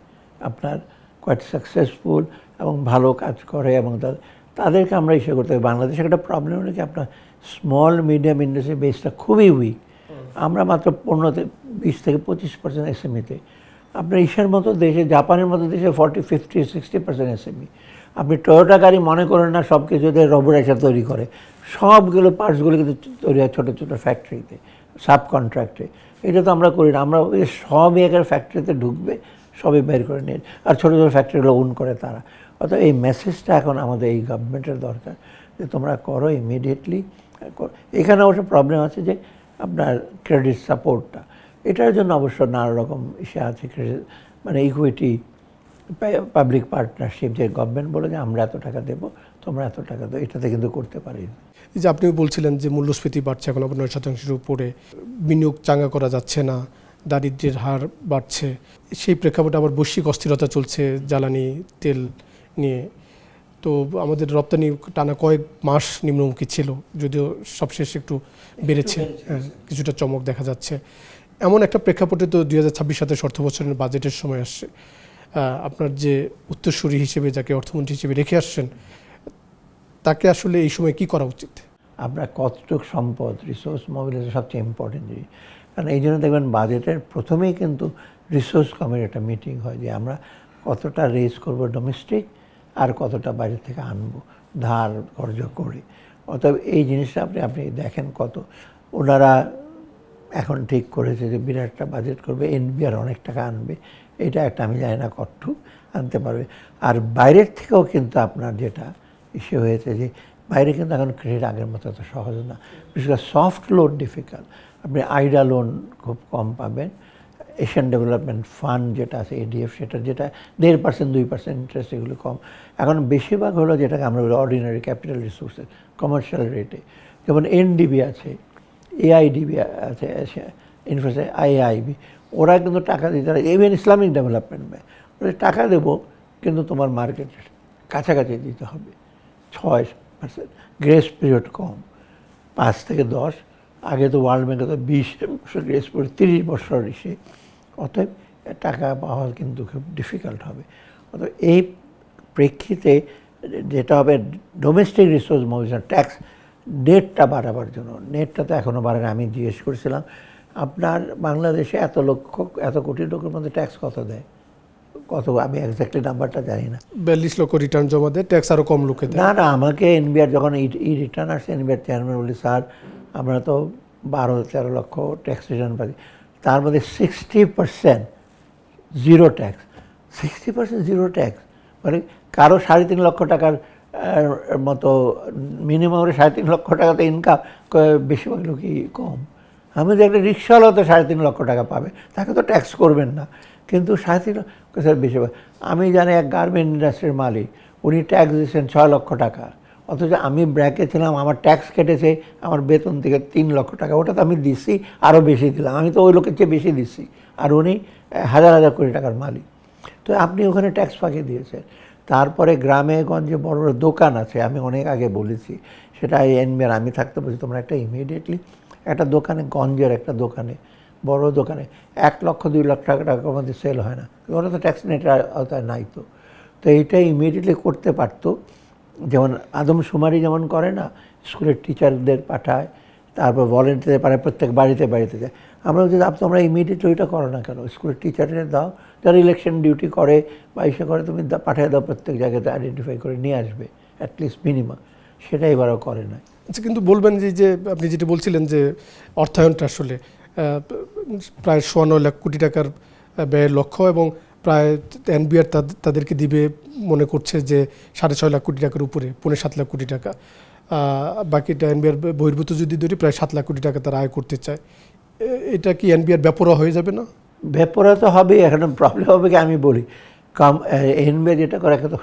আপনার কোয়াইট সাকসেসফুল এবং ভালো কাজ করে, এবং তাদেরকে আমরা ইসে করতে হবে। বাংলাদেশে একটা প্রবলেম হলো কি, আপনার স্মল মিডিয়াম ইন্ডাস্ট্রি বেসটা খুবই উইক। আমরা মাত্র 15-20-25% এসএমইতে। আপনার ইসের মতো দেশে, জাপানের মতো দেশে 40-50-60% এসএমই। আপনি টয়োটা গাড়ি মনে করেন না সব কিছু রোবট এসে তৈরি করে, সবগুলো পার্টসগুলো কিন্তু তৈরি হয় ছোটো ছোটো ফ্যাক্টরিতে, সাব কন্ট্রাক্টে। এটা তো আমরা করি না, আমরা ওই সবই একের ফ্যাক্টরিতে ঢুকবে, সবই বের করে নিয়ে, আর ছোটো ছোটো ফ্যাক্টরিগুলো ওন করে তারা। অর্থাৎ এই মেসেজটা এখন আমাদের এই গভর্নমেন্টের দরকার যে তোমরা করো ইমিডিয়েটলি। এখানে অবশ্য প্রবলেম আছে যে আপনার ক্রেডিট সাপোর্টটা, এটার জন্য অবশ্য নানা রকম ইসে আছে, মানে ইকুইটি, পাবলিক পার্টনারশিপ, যে গভর্নমেন্ট বলে যে আমরা এত টাকা দেবো, তোমরা এত টাকা দেবো, এটাতে কিন্তু করতে পারি।
এই যে আপনি বলছিলেন যে মূল্যস্ফীতি বাড়ছে, এখন আবার 9% উপরে, বিনিয়োগ চাঙ্গা করা যাচ্ছে না, দারিদ্র্যের হার বাড়ছে, সেই প্রেক্ষাপটে আবার বৈশ্বিক অস্থিরতা চলছে জ্বালানি তেল নিয়ে। তো আমাদের রপ্তানি টানা কয়েক মাস নিম্নমুখী ছিল, যদিও সবশেষ একটু বেড়েছে, হ্যাঁ, কিছুটা চমক দেখা যাচ্ছে। এমন একটা প্রেক্ষাপটে তো 2026-27 অর্থ বছরের বাজেটের সময় আসছে। আপনার যে উত্তরসূরি হিসেবে যাকে অর্থমন্ত্রী হিসেবে রেখে আসছেন, তাকে আসলে এই সময় কি করা উচিত?
আপনার কতটুক সম্পদ, রিসোর্স মোবিলাইজেশন সবচেয়ে ইম্পর্টেন্ট জিনিস। কারণ এই জন্য দেখবেন বাজেটের প্রথমেই কিন্তু রিসোর্স কমের একটা মিটিং হয়, যে আমরা কতটা রেজ করব ডোমেস্টিক আর কতটা বাইরে থেকে আনবো ধার কর্জ করে। অতএব এই জিনিসটা আপনি দেখেন কত ওনারা এখন ঠিক করেছে যে বিরাট একটা বাজেট করবে, এনবিআর অনেক টাকা আনবে, এটা একটা আমি জানি না কতটুক আনতে পারবে। আর বাইরের থেকেও কিন্তু আপনার যেটা ইস্যু হয়েছে যে বাইরে কিন্তু এখন ক্রেডিট আগের মতো এত সহজ না, বিশেষ করে সফট লোন ডিফিকাল্ট। আপনি আইডা লোন খুব কম পাবেন, এশিয়ান ডেভেলপমেন্ট ফান্ড যেটা আছে এডিএফ, সেটা যেটা 1.5%-2% ইন্টারেস্ট, এগুলো কম। এখন বেশিরভাগ হলো যেটাকে আমরা বলি অর্ডিনারি ক্যাপিটাল রিসোর্সেস, কমার্শিয়াল রেটে, যেমন এনডিবি আছে, এআইডিবি আছে, ইনফ্রাস্ট্রাকচার আইআইবি, ওরা কিন্তু টাকা দিতে পারে। ইভেন ইসলামিক ডেভেলপমেন্ট ব্যাংক, ওরা টাকা দেবো কিন্তু তোমার মার্কেট কাছাকাছি দিতে হবে, 6%, গ্রেস পিরিয়ড কম, 5 থেকে 10। আগে তো ওয়ার্ল্ড ব্যাঙ্কে তো 20 বছর গ্রেস পিরিয়ড, 30 বছর এসে, অতএব টাকা পাওয়া কিন্তু খুব ডিফিকাল্ট হবে। অতএব এই প্রেক্ষিতে যেটা হবে, ডোমেস্টিক রিসোর্স মোবিলাইজেশন, ট্যাক্স নেটটা বাড়াবার জন্য, নেটটা তো এখনও বাড়ে না। আমি জিজ্ঞেস করেছিলাম আপনার বাংলাদেশে এত কোটি লোকের মধ্যে ট্যাক্স কত দেয়, কত, আমি এক্স্যাক্টলি নাম্বারটা জানি না।
42 লক্ষ রিটার্ন জমা দেয়, ট্যাক্স আরও কম লোকে দেয়।
না, আমাকে এনবিআর যখন রিটার্ন আসছে, এনবিআর চেয়ারম্যান বলি, স্যার আমরা তো 12-13 লক্ষ ট্যাক্স রিটার্ন পাই, তার মধ্যে 60% জিরো ট্যাক্স। 60% জিরো ট্যাক্স মানে কারো 3.5 লক্ষ টাকার মতো মিনিমাম 3.5 লক্ষ টাকাতে ইনকাম, বেশিরভাগ লোকই কম। আমি যে একটা রিক্সাওয়ালাও তো 3.5 লক্ষ টাকা পাবে, তাকে তো ট্যাক্স করবেন না, কিন্তু 3.5 লক্ষ স্যার বেশিরভাগ। আমি জানি এক গার্মেন্ট ইন্ডাস্ট্রির মালিক, উনি ট্যাক্স দিয়েছেন 6 লক্ষ টাকা, অথচ আমি ব্র্যাকে ছিলাম, আমার ট্যাক্স কেটেছে আমার বেতন থেকে 3 লক্ষ টাকা, ওটা তো আমি দিচ্ছি, আরও বেশি দিলাম, আমি তো ওই লোকের চেয়ে বেশি দিচ্ছি, আর উনি হাজার হাজার কোটি টাকার মালিক। তো আপনি ওখানে ট্যাক্স ফাঁকি দিয়েছেন। তারপরে গ্রামে গঞ্জে বড় বড় দোকান আছে, আমি অনেক আগে বলেছি, সেটা এনবিআর আমি থাকতে বলছি তোমরা একটা ইমিডিয়েটলি একটা দোকানে, গঞ্জের একটা দোকানে, বড় দোকানে 1 লক্ষ 2 লাখ টাকার মধ্যে সেল হয় না, ওরা তো ট্যাক্স নেটের আওতায় নাই। তো এইটা ইমিডিয়েটলি করতে পারতো, যেমন আদমশুমারি যেমন করে না, স্কুলের টিচারদের পাঠায়, তারপর ভলেন্টিয়ারদের পাঠায়, প্রত্যেক বাড়িতে বাড়িতে যায়। আমরা বলছি তোমরা ইমিডিয়েটলি ওইটা করো না কেন, স্কুলের টিচারদের দাও, যারা ইলেকশন ডিউটি করে বা ইসে করে, তুমি পাঠিয়ে দাও, প্রত্যেক জায়গাতে আইডেন্টিফাই করে নিয়ে আসবে অ্যাটলিস্ট মিনিমাম। সেটা এবারও করে না।
আচ্ছা, কিন্তু বলবেন যে আপনি যেটা বলছিলেন যে অর্থায়নটা আসলে প্রায় 9.25 লাখ কোটি টাকার ব্যয়ের লক্ষ্য, এবং প্রায় এনবিআর তাদেরকে দিবে মনে করছে যে 6.5 লাখ কোটি টাকার উপরে, 7.5 লাখ কোটি টাকা। বাকিটা এনবিআর বহির্ভূত যদি ধরি, প্রায় 7 লাখ কোটি টাকা তারা আয় করতে চায়। এটা কি এনবিআর বেপরোয়া হয়ে যাবে না?
বেপরোয়া তো হবেই। এখন প্রবলেম হবে কি, আমি বলি এনবিআর যেটা করে একটা তো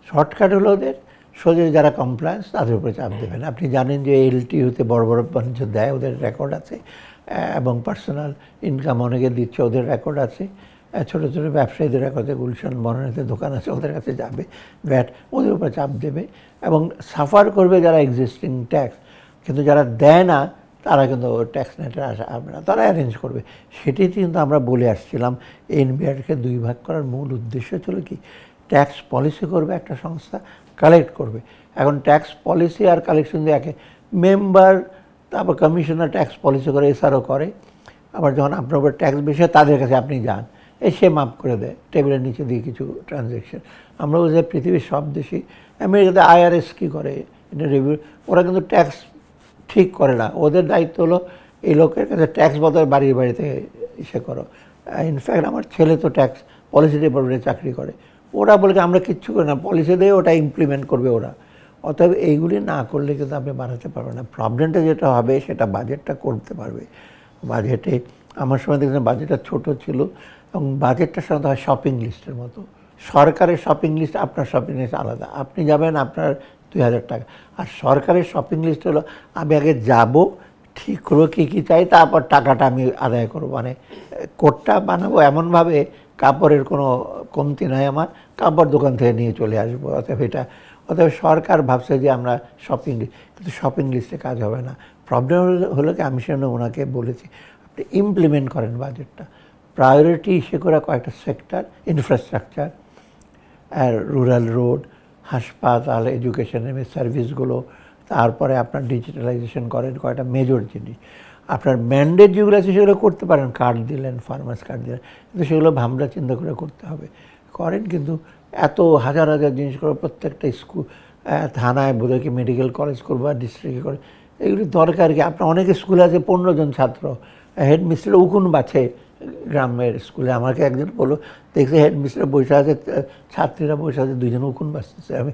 শর্টকাট হলো ওদের সোজা যারা কমপ্লায়েন্স তাদের উপরে চাপ দেবেন। আপনি জানেন যে এলটিইউতে বড় বড় বাণিজ্য দেয়, ওদের রেকর্ড আছে, এবং পার্সোনাল ইনকাম অনেকে দিচ্ছে, ওদের রেকর্ড আছে। ছোটো ছোটো ব্যবসায়ীদের রেকর্ড আছে, গুলশান বনানীতে দোকান আছে, ওদের কাছে যাবে ভ্যাট, ওদের উপরে চাপ দেবে এবং সাফার করবে যারা এক্সিস্টিং ট্যাক্স। কিন্তু যারা দেয় না তারা কিন্তু ট্যাক্স নেটে আসবে না, তারা অ্যারেঞ্জ করবে। সেটাই কিন্তু আমরা বলে আসছিলাম। এনবিআরকে 2 ভাগ করার মূল উদ্দেশ্য ছিল কি, ট্যাক্স পলিসি করবে একটা সংস্থা, কালেক্ট করবে। এখন ট্যাক্স পলিসি আর কালেকশন দিয়ে একে মেম্বার, তারপর কমিশনার ট্যাক্স পলিসি করে, এসআরও করে। আবার যখন আপনার উপর ট্যাক্স বেশি হয় তাদের কাছে আপনি যান, সে মাপ করে দেয় টেবিলের নিচে দিয়ে কিছু ট্রানজ্যাকশন। আমরা বুঝি পৃথিবীর সব দেশই, আমেরিকাতে আইআরএস কী করে, এটা রিভিউ, ওরা কিন্তু ট্যাক্স ঠিক করে না। ওদের দায়িত্ব হলো এই লোকের কাছে ট্যাক্স বদলে বাড়ির বাড়িতে ইসে করো। ইনফ্যাক্ট আমার ছেলে তো ট্যাক্স পলিসি ডিপার্টমেন্টে চাকরি করে। ওরা বলে আমরা কিচ্ছু করি না, পলিসি দিয়ে ওটা ইমপ্লিমেন্ট করবে ওরা। অতএব এইগুলি না করলে কিন্তু আপনি বানাতে পারবেন না। প্রবলেমটা যেটা হবে সেটা বাজেটটা করতে পারবে। বাজেটে আমার সময় দেখছিলাম বাজেটটা ছোট ছিল, এবং বাজেটটা সাধারণত হয় শপিং লিস্টের মতো। সরকারের শপিং লিস্ট, আপনার শপিং লিস্ট আলাদা। আপনি যাবেন, আপনার 2000 টাকা। আর সরকারের শপিং লিস্ট হলো আমি আগে যাব, ঠিক করবো কী কী চাই, তারপর টাকাটা আমি আদায় করবো। মানে কোটটা বানাবো এমনভাবে কাপড়ের কোনো কমতি নয়, আমার কাপড় দোকান থেকে নিয়ে চলে আসবো। অতএব সরকার ভাবছে যে আমরা শপিং লিস্ট, কিন্তু শপিং লিস্টে কাজ হবে না। প্রবলেম হলো কি, আমি সেজন্য ওনাকে বলেছি আপনি ইমপ্লিমেন্ট করেন বাজেটটা। প্রায়োরিটি ইস্যু করে কয়েকটা সেক্টর, ইনফ্রাস্ট্রাকচার আর রুরাল রোড, হাসপাতাল, এডুকেশনের সার্ভিসগুলো, তারপরে আপনার ডিজিটালাইজেশন করেন, কয়েকটা মেজর জিনিস। আপনার ম্যান্ডেট যেগুলো আছে সেগুলো করতে পারেন, কার্ড দিলেন, ফার্মার্স কার্ড দিলেন, কিন্তু সেগুলো ভাবনা চিন্তা করে করতে হবে। করেন, কিন্তু এত হাজার হাজার জিনিস করে প্রত্যেকটা স্কুল, থানায় বোধহয় কি মেডিকেল কলেজ করবো আর ডিস্ট্রিক্টে করে, এগুলি দরকার কি? আপনার অনেক স্কুল আছে 15 জন ছাত্র, হেডমিস্টার উকুন বাছে গ্রামের স্কুলে। আমাকে একজন বললো, দেখছি হেডমিস্টার বসে আছে, ছাত্রীরা বসে আছে, 2 জন উকুন বাঁচতেছে। আমি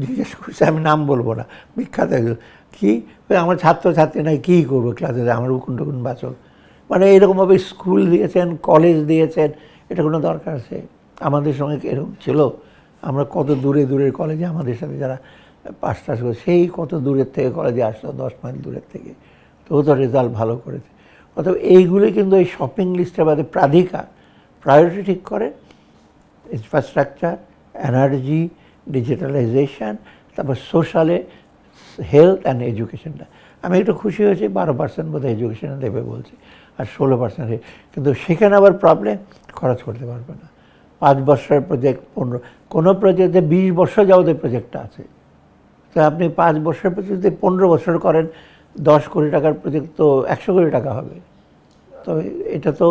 জিজ্ঞেস করছি, আমি নাম বলবো না, বিখ্যাত একজন, কী আমার ছাত্রছাত্রী নাই, কী করবো ক্লাসে, আমার উকুন টুকুন বাঁচো। মানে এরকমভাবে স্কুল দিয়েছেন, কলেজ দিয়েছেন, এটা কোনো দরকার আছে? আমাদের সঙ্গে এরকম ছিল? আমরা কত দূরে দূরের কলেজে আমাদের সাথে যারা পাস টাস করে, সেই কত দূরের থেকে কলেজে আসলো, 10 মাইল দূরের থেকে, তো ও তো রেজাল্ট ভালো করেছে। অথবা এইগুলি কিন্তু এই শপিং লিস্টের বাদে প্রাধিকার প্রায়োরিটি ঠিক করে, ইনফ্রাস্ট্রাকচার, এনার্জি, ডিজিটালাইজেশন, তারপর সোশ্যালে, হেলথ অ্যান্ড এডুকেশনটা। আমি একটু খুশি হয়েছি, 12% বোধহয় এডুকেশনে দেবে বলছে, আর 16%। কিন্তু সেখানে আবার প্রবলেম, খরচ করতে পারবে না। 5 বছরের প্রজেক্ট, 15, কোনো প্রজেক্টে 20 বছর যাবতীয় প্রজেক্টটা আছে। তো আপনি 5 বছরের প্রজেক্ট যদি 15 বছর করেন, 10 কোটি টাকার প্রজেক্ট তো 100 কোটি টাকা হবে। তো এটা তো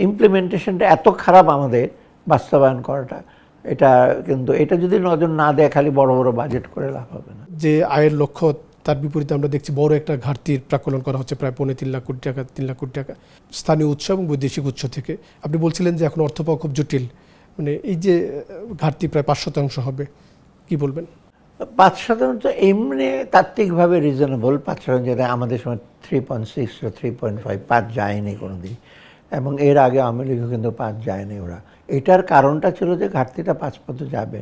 ইমপ্লিমেন্টেশনটা এত খারাপ আমাদের, বাস্তবায়ন করাটা, এটা কিন্তু এটা যদি নজর না দেয়, খালি বড় বড় বাজেট করে লাভ হবে না।
যে আয়ের লক্ষ্য, তার বিপরীতে আমরা দেখছি বড় একটা ঘাটতির প্রাকলন করা হচ্ছে, প্রায় 3.5 লাখ কোটি টাকা, 3 লাখ কোটি টাকা স্থানীয় উৎস এবং বৈদেশিক উৎস থেকে। আপনি বলছিলেন যে এখন অর্থ পাওয়া খুব জটিল, মানে এই যে ঘাটতি প্রায় 5% হবে, কি বলবেন?
5% তো এমনি তাত্ত্বিকভাবে রিজনেবল। 5% যেটা আমাদের সময় 3.6 বা 3.5, 5 যায়নি কোনো দিন, এবং এর আগে আওয়ামী লীগও কিন্তু 5 যায়নি ওরা। এটার কারণটা ছিল যে ঘাটতিটা 5 পর্যন্ত যাবে,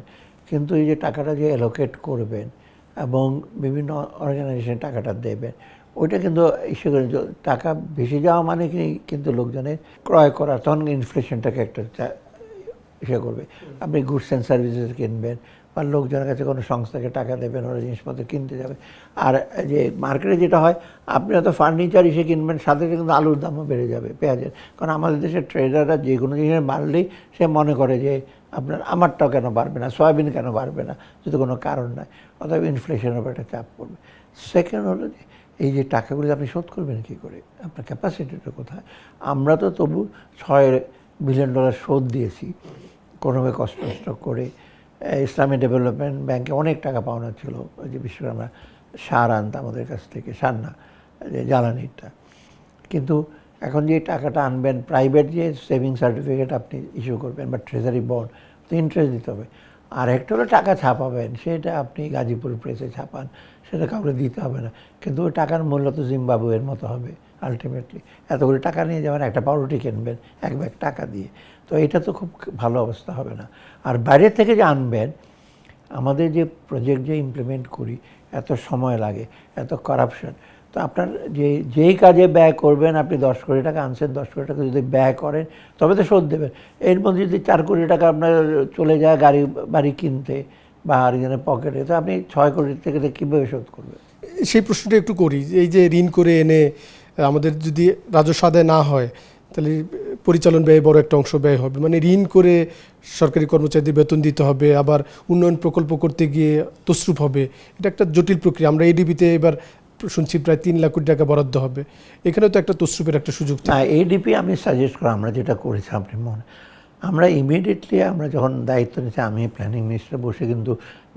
কিন্তু এই যে টাকাটা যে অ্যালোকেট করবেন এবং বিভিন্ন অর্গানাইজেশন টাকাটা দেবেন, ওইটা কিন্তু ইস্যু করে টাকা বেশি যাওয়া মানে কিন্তু লোকজনের ক্রয় করা, তখন ইনফ্লেশনটাকে একটা ইসে করবে। আপনি গুডস অ্যান্ড সার্ভিসেস কিনবেন, বা লোকজনের কাছে কোনো সংস্থাকে টাকা দেবেন, ওরা জিনিসপত্র কিনতে যাবে। আর যে মার্কেটে যেটা হয়, আপনি হয়তো ফার্নিচার এসে কিনবেন, সাথে কিন্তু আলুর দামও বেড়ে যাবে, পেঁয়াজের। কারণ আমাদের দেশের ট্রেডাররা যে কোনো জিনিস বাড়লেই সে মনে করে যে আমারটাও কেন বাড়বে না, সয়াবিন কেন বাড়বে না, যদি কোনো কারণ নাই। অতএব ইনফ্লেশনের উপর একটা চাপ পড়বে। সেকেন্ড হলো যে এই যে টাকাগুলো আপনি শোধ করবেন কী করে, আপনার ক্যাপাসিটিটা কোথায়? আমরা তো তবু $6 বিলিয়ন শোধ দিয়েছি কোনোভাবে কষ্ট করে। ইসলামী ডেভেলপমেন্ট ব্যাংকে অনেক টাকা পাওনা ছিল, ওই যে বিশেষ করে আমরা সার আনতাম আমাদের কাছ থেকে, সার না, যে জ্বালানিটা। কিন্তু এখন যে টাকাটা আনবেন, প্রাইভেট যে সেভিং সার্টিফিকেট আপনি ইস্যু করবেন বা ট্রেজারি বন্ড, তো ইন্টারেস্ট দিতে হবে। আর একটা হলো টাকা ছাপাবেন, সেটা আপনি গাজীপুর প্রেসে ছাপান, সেটা কাউকে দিতে হবে না, কিন্তু ওই টাকার মূল্য তো জিম্বাবুয়ের মতো হবে আলটিমেটলি। এত করে টাকা নিয়ে যাবেন, একটা পাউরুটি কিনবেন 1 ব্যাগ টাকা দিয়ে, তো এটা তো খুব ভালো অবস্থা হবে না। আর বাইরের থেকে যে আনবেন, আমাদের যে প্রজেক্ট যে ইমপ্লিমেন্ট করি, এত সময় লাগে, এত করাপশন। তো আপনার যেই কাজে ব্যয় করবেন, আপনি 10 কোটি টাকা আনছেন, 10 কোটি টাকা যদি ব্যয় করেন তবে তো শোধ দেবেন। এর মধ্যে যদি 4 কোটি টাকা আপনার চলে যায় গাড়ি বাড়ি কিনতে বা আরেকজনের পকেটে, তো আপনি 6 কোটি থেকে কীভাবে শোধ করবেন?
সেই প্রশ্নটা একটু করি, এই যে ঋণ করে এনে আমাদের যদি রাজস্ব আদায় না হয় তাহলে পরিচালন ব্যয় বড় একটা অংশ ব্যয় হবে, মানে ঋণ করে সরকারি কর্মচারীদের বেতন দিতে হবে, আবার উন্নয়ন প্রকল্প করতে গিয়ে তছরূপ হবে। এটা একটা জটিল প্রক্রিয়া। আমরা এডিবিতে এবার শুনছি প্রায় 3 লাখ কোটি টাকা বরাদ্দ হবে, এখানেও তো একটা তছরূপের একটা সুযোগ থাকে।
এডিপি আমি সাজেস্ট করি, আমরা যেটা করেছি আপনি আমরা ইমিডিয়েটলি আমরা যখন দায়িত্ব নিয়েছি, আমি প্ল্যানিং মিনিস্টার বসে কিন্তু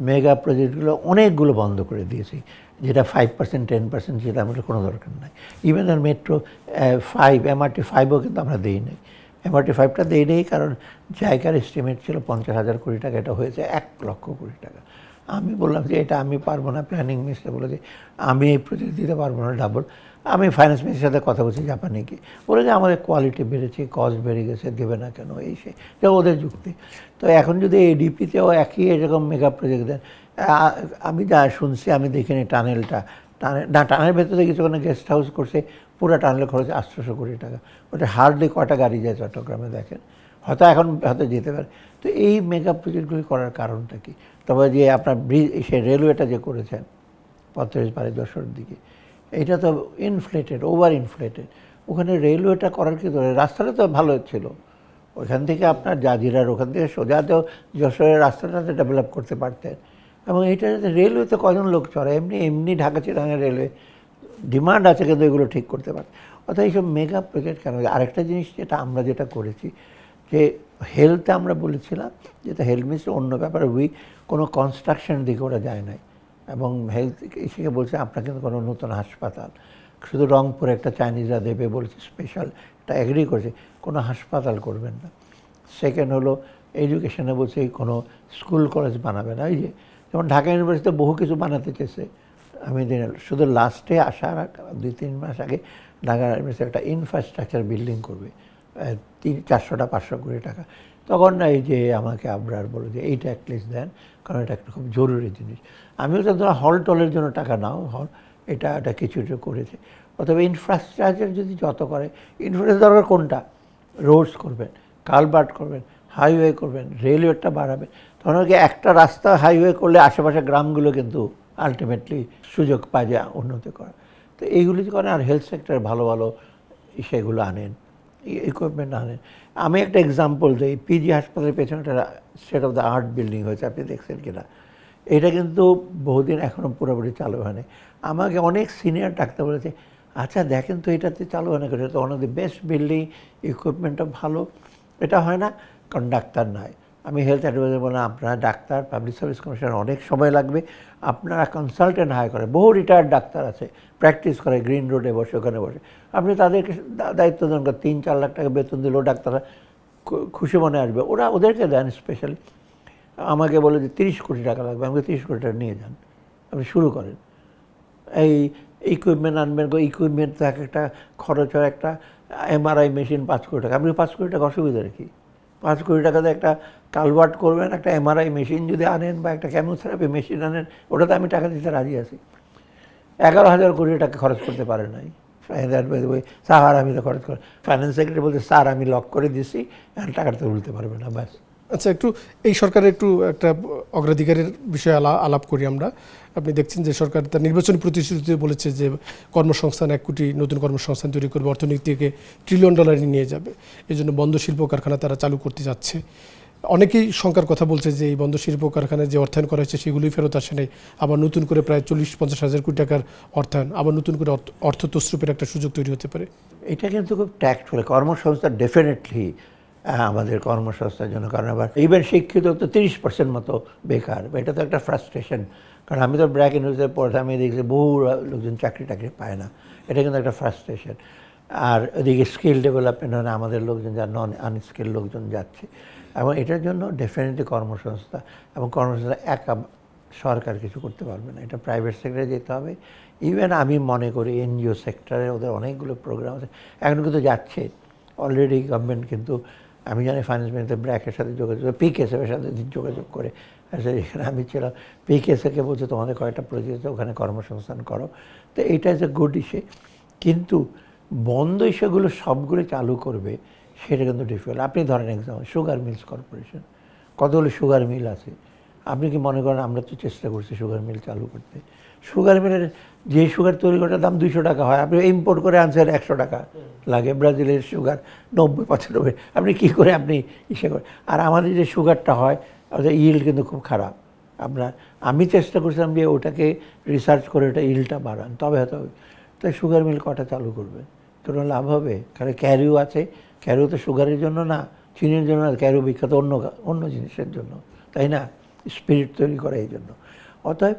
মেগা প্রজেক্টগুলো অনেকগুলো বন্ধ করে দিয়েছি, যেটা 5% 10% যেটা আমাদের কোনো দরকার নাই। ইভেন আর মেট্রো 5 MRT 5ও কিন্তু আমরা দিই নাই। MRT 5টা দিই নেই কারণ জায়গার এস্টিমেট ছিল 50,000 কোটি টাকা, এটা হয়েছে 1 লক্ষ কোটি টাকা। আমি বললাম যে এটা আমি পারবো না, প্ল্যানিং মিনিস্টার বলে যে আমি এই প্রজেক্ট দিতে পারবো না ডাবল। আমি ফাইন্যান্স মিনিস্টারের সাথে কথা বলছি জাপানিকে, বলে যে আমাদের কোয়ালিটি বেড়েছে, কস্ট বেড়ে গেছে, দেবে না কেন, এই সে যা ওদের যুক্তি। তো এখন যদি এডিপিতেও একই এরকম মেগা প্রজেক্ট দেন, আমি যা শুনছি, আমি দেখিনি টানেলটা, টানেলের ভেতরে কিছু ওখানে গেস্ট হাউস করছে, পুরো টানেলের খরচ 800 কোটি টাকা। ওটা হার্ডলি কটা গাড়ি যায় চট্টগ্রামে দেখেন, হয়তো এখন হয়তো যেতে পারে। তো এই মেগা প্রজেক্টগুলি করার কারণটা কি? তবে যে আপনার সে রেলওয়েটা যে করেছেন 35 পারে যশোর দিকে, এটা তো ইনফ্লেটেড, ওভার ইনফ্লেটেড। ওখানে রেলওয়েটা করার কি ধরে, রাস্তাটা তো ভালো ছিল, ওইখান থেকে আপনার জাজিরার ওখান থেকে সোজা তো যশোরের রাস্তাটা ডেভেলপ করতে পারতেন। এবং এটা রেলওয়েতে কজন লোক চড়ে, এমনি এমনি ঢাকা চিটাগাং রেলওয়ে ডিমান্ড আছে, কিন্তু এগুলো ঠিক করতে পারত। অর্থাৎ এইসব মেগা প্রজেক্ট কেন? আরেকটা জিনিস যেটা আমরা যেটা করেছি, যে হেলথে আমরা বলেছিলাম, যেটা হেলথ মিনিস্টার অন্য ব্যাপারে কোনো কনস্ট্রাকশনের দিকে ওরা যায় নাই। এবং হেলথ এসে বলছে আপনার কিন্তু কোনো নতুন হাসপাতাল, শুধু রংপুরে একটা চাইনিজরা দেবে বলছে স্পেশাল, এটা এগ্রি করেছে, কোনো হাসপাতাল করবেন না। সেকেন্ড হলো এডুকেশনে বলছে কোনো স্কুল কলেজ বানাবে না। এই যে যেমন ঢাকা ইউনিভার্সিটিতে বহু কিছু বানাতে চেয়েছে, আমি শুধু লাস্টে আসার 2-3 মাস আগে ঢাকা ইউনিভার্সিটি একটা ইনফ্রাস্ট্রাকচার বিল্ডিং করবে 400-500 কোটি টাকা। তখন না এই যে আমাকে আবরার বলে যে এইটা অ্যাটলিস্ট দেন, কারণ এটা একটা খুব জরুরি জিনিস। আমিও তো ধরো হল টলের জন্য টাকা নাও, এটা কিছু করেছে। অথবা ইনফ্রাস্ট্রাকচার যদি যত করে, ইনফ্রাস্ট্রাকচার দরকার কোনটা? রোডস করবেন, কালভার্ট করবেন, হাইওয়ে করবেন, রেলওয়েটা বাড়াবেন। তখন কি একটা রাস্তা হাইওয়ে করলে আশেপাশে গ্রামগুলো কিন্তু আলটিমেটলি সুযোগ পায় যে উন্নতি করা। তো এইগুলি করেন। আর হেলথ সেক্টরে ভালো ভালো সেগুলো আনেন, ইকুইপমেন্ট আনেন। আমি একটা এক্সাম্পল দিই, পিজি হাসপাতালের পেছনে একটা state of the art building হয়েছে, আপনি দেখছেন কিনা? এটা কিন্তু বহুদিন এখনও পুরোপুরি চালু হয়নি। আমাকে অনেক সিনিয়র ডাক্তার বলেছে, আচ্ছা দেখেন তো এটাতে চালু হয় না, এটা তো one of the best building, ইকুইপমেন্টও ভালো। এটা হয় না কারণ ডাক্তার নাই। আমি হেলথ অ্যাডভাইজার বললাম, আপনারা ডাক্তার, পাবলিক সার্ভিস কমিশন অনেক সময় লাগবে, আপনারা কনসালটেন্ট হায়ার করে, বহু রিটায়ার্ড ডাক্তার আছে প্র্যাকটিস করে গ্রিন রোডে বসে, ওখানে বসে, আপনি তাদেরকে দায়িত্ব দেন, 3-4 লাখ টাকা বেতন দিলেও ডাক্তাররা খুশি মনে আসবে, ওদেরকে দেন স্পেশালি। আমাকে বলে যে 30 কোটি টাকা লাগবে, আমাকে 30 কোটি টাকা নিয়ে যান, আপনি শুরু করেন। এই ইকুইপমেন্ট আনবেন, ইকুইপমেন্ট তো একটা খরচ হয়, একটা এমআরআই মেশিন 5 কোটি টাকা, আপনি 5 কোটি টাকা অসুবিধা রেখি, 5 কোটি টাকাতে একটা কালভার্ট করবেন, একটা এমআরআই মেশিন যদি আনেন বা একটা কেমোথেরাপি মেশিন আনেন, ওটাতে আমি টাকা দিতে রাজি আছি। 11,000 কোটি টাকা খরচ করতে পারে নাই স্যার, আমি তো খরচ করি। ফাইন্যান্স সেক্রেটারি বলতে, স্যার আমি লক করে দিছি, টাকাটা তো তুলতে পারবে না, ব্যাস।
আচ্ছা, একটু এই সরকারের একটু একটা অগ্রাধিকারের বিষয়ে আলাপ করি আমরা। আপনি দেখছেন যে সরকার তার নির্বাচনী প্রতিশ্রুতিতে বলেছে যে কর্মসংস্থান 1 কোটি নতুন কর্মসংস্থান তৈরি করবে, অর্থনীতিকে $1 ট্রিলিয়ন নিয়ে যাবে। এই জন্য বন্ধ শিল্প কারখানা তারা চালু করতে যাচ্ছে। অনেকেই শঙ্কার কথা বলছে যে এই বন্ধ শিল্প কারখানায় যে অর্থায়ন করা হয়েছে সেগুলোই ফেরত আসে নাই, আবার নতুন করে প্রায় 40-50 হাজার কোটি টাকার অর্থায়ন, আবার নতুন করে অর্থ তছরূপের একটা সুযোগ তৈরি হতে পারে।
এটা কিন্তু খুব ট্যাক্টফুল। কর্মসংস্থান ডেফিনেটলি আমাদের কর্মসংস্থার জন্য, কারণ আবার ইভেন শিক্ষিত তো 30% মতো বেকার, এটা তো একটা ফ্রাস্ট্রেশন। কারণ আমি তো ব্র্যাক ইউনিভার্সিটিতে পড়তে, আমি দেখছি বহু লোকজন চাকরি পায় না, এটা কিন্তু একটা ফ্রাস্ট্রেশন। আর ওদিকে স্কিল ডেভেলপমেন্ট হয় না, আমাদের লোকজন যা নন আনস্কিল লোকজন যাচ্ছে। এবং এটার জন্য ডেফিনেটলি কর্মসংস্থা, এবং কর্মসংস্থা একা সরকার কিছু করতে পারবে না, এটা প্রাইভেট সেক্টরে যেতে হবে। ইভেন আমি মনে করি এনজিও সেক্টরে ওদের অনেকগুলো প্রোগ্রাম আছে, এখন কিন্তু যাচ্ছে অলরেডি গভর্নমেন্ট। কিন্তু আমি জানি ফাইন্যান্স মিনিস্টার ব্র্যাকের সাথে যোগাযোগ, পিকেএসএফের সাথে যোগাযোগ করে, আচ্ছা এখানে আমি ছিলাম, পিকেএসএফকে বলছে তোমাদের কয়েকটা প্রজেক্ট ওখানে কর্মসংস্থান করো। তো এইটা ইজ এ গুড ইস্যু, কিন্তু বন্ধ ইস্যুগুলো সবগুলো চালু করবে সেটা কিন্তু ডিফিকাল্ট। আপনি ধরেন এক্সাম্পল সুগার মিলস কর্পোরেশন, কতগুলো সুগার মিল আছে, আপনি কি মনে করেন আমরা তো চেষ্টা করছি সুগার মিল চালু করতে, সুগার মিলের যে সুগার তৈরি করার দাম 200 টাকা হয়, আপনি ইম্পোর্ট করে আনছেন 100 টাকা লাগে। ব্রাজিলের সুগার 90-95, আপনি কী করে আপনি ইসে করে। আর আমাদের যে সুগারটা হয় ওদের ইল্ড কিন্তু খুব খারাপ। আমি চেষ্টা করছিলাম যে ওটাকে রিসার্চ করে ওটা ইল্ডটা বাড়ান, তবে হয়তো হবে। তাই সুগার মিল কটা চালু করবে, কোনো লাভ হবে? কারণ ক্যারিও আছে, ক্যারিও তো সুগারের জন্য না, চিনির জন্য না, ক্যারিও বিখ্যাত অন্য জিনিসের জন্য, তাই না? স্পিরিট তৈরি করে এই জন্য। অতএব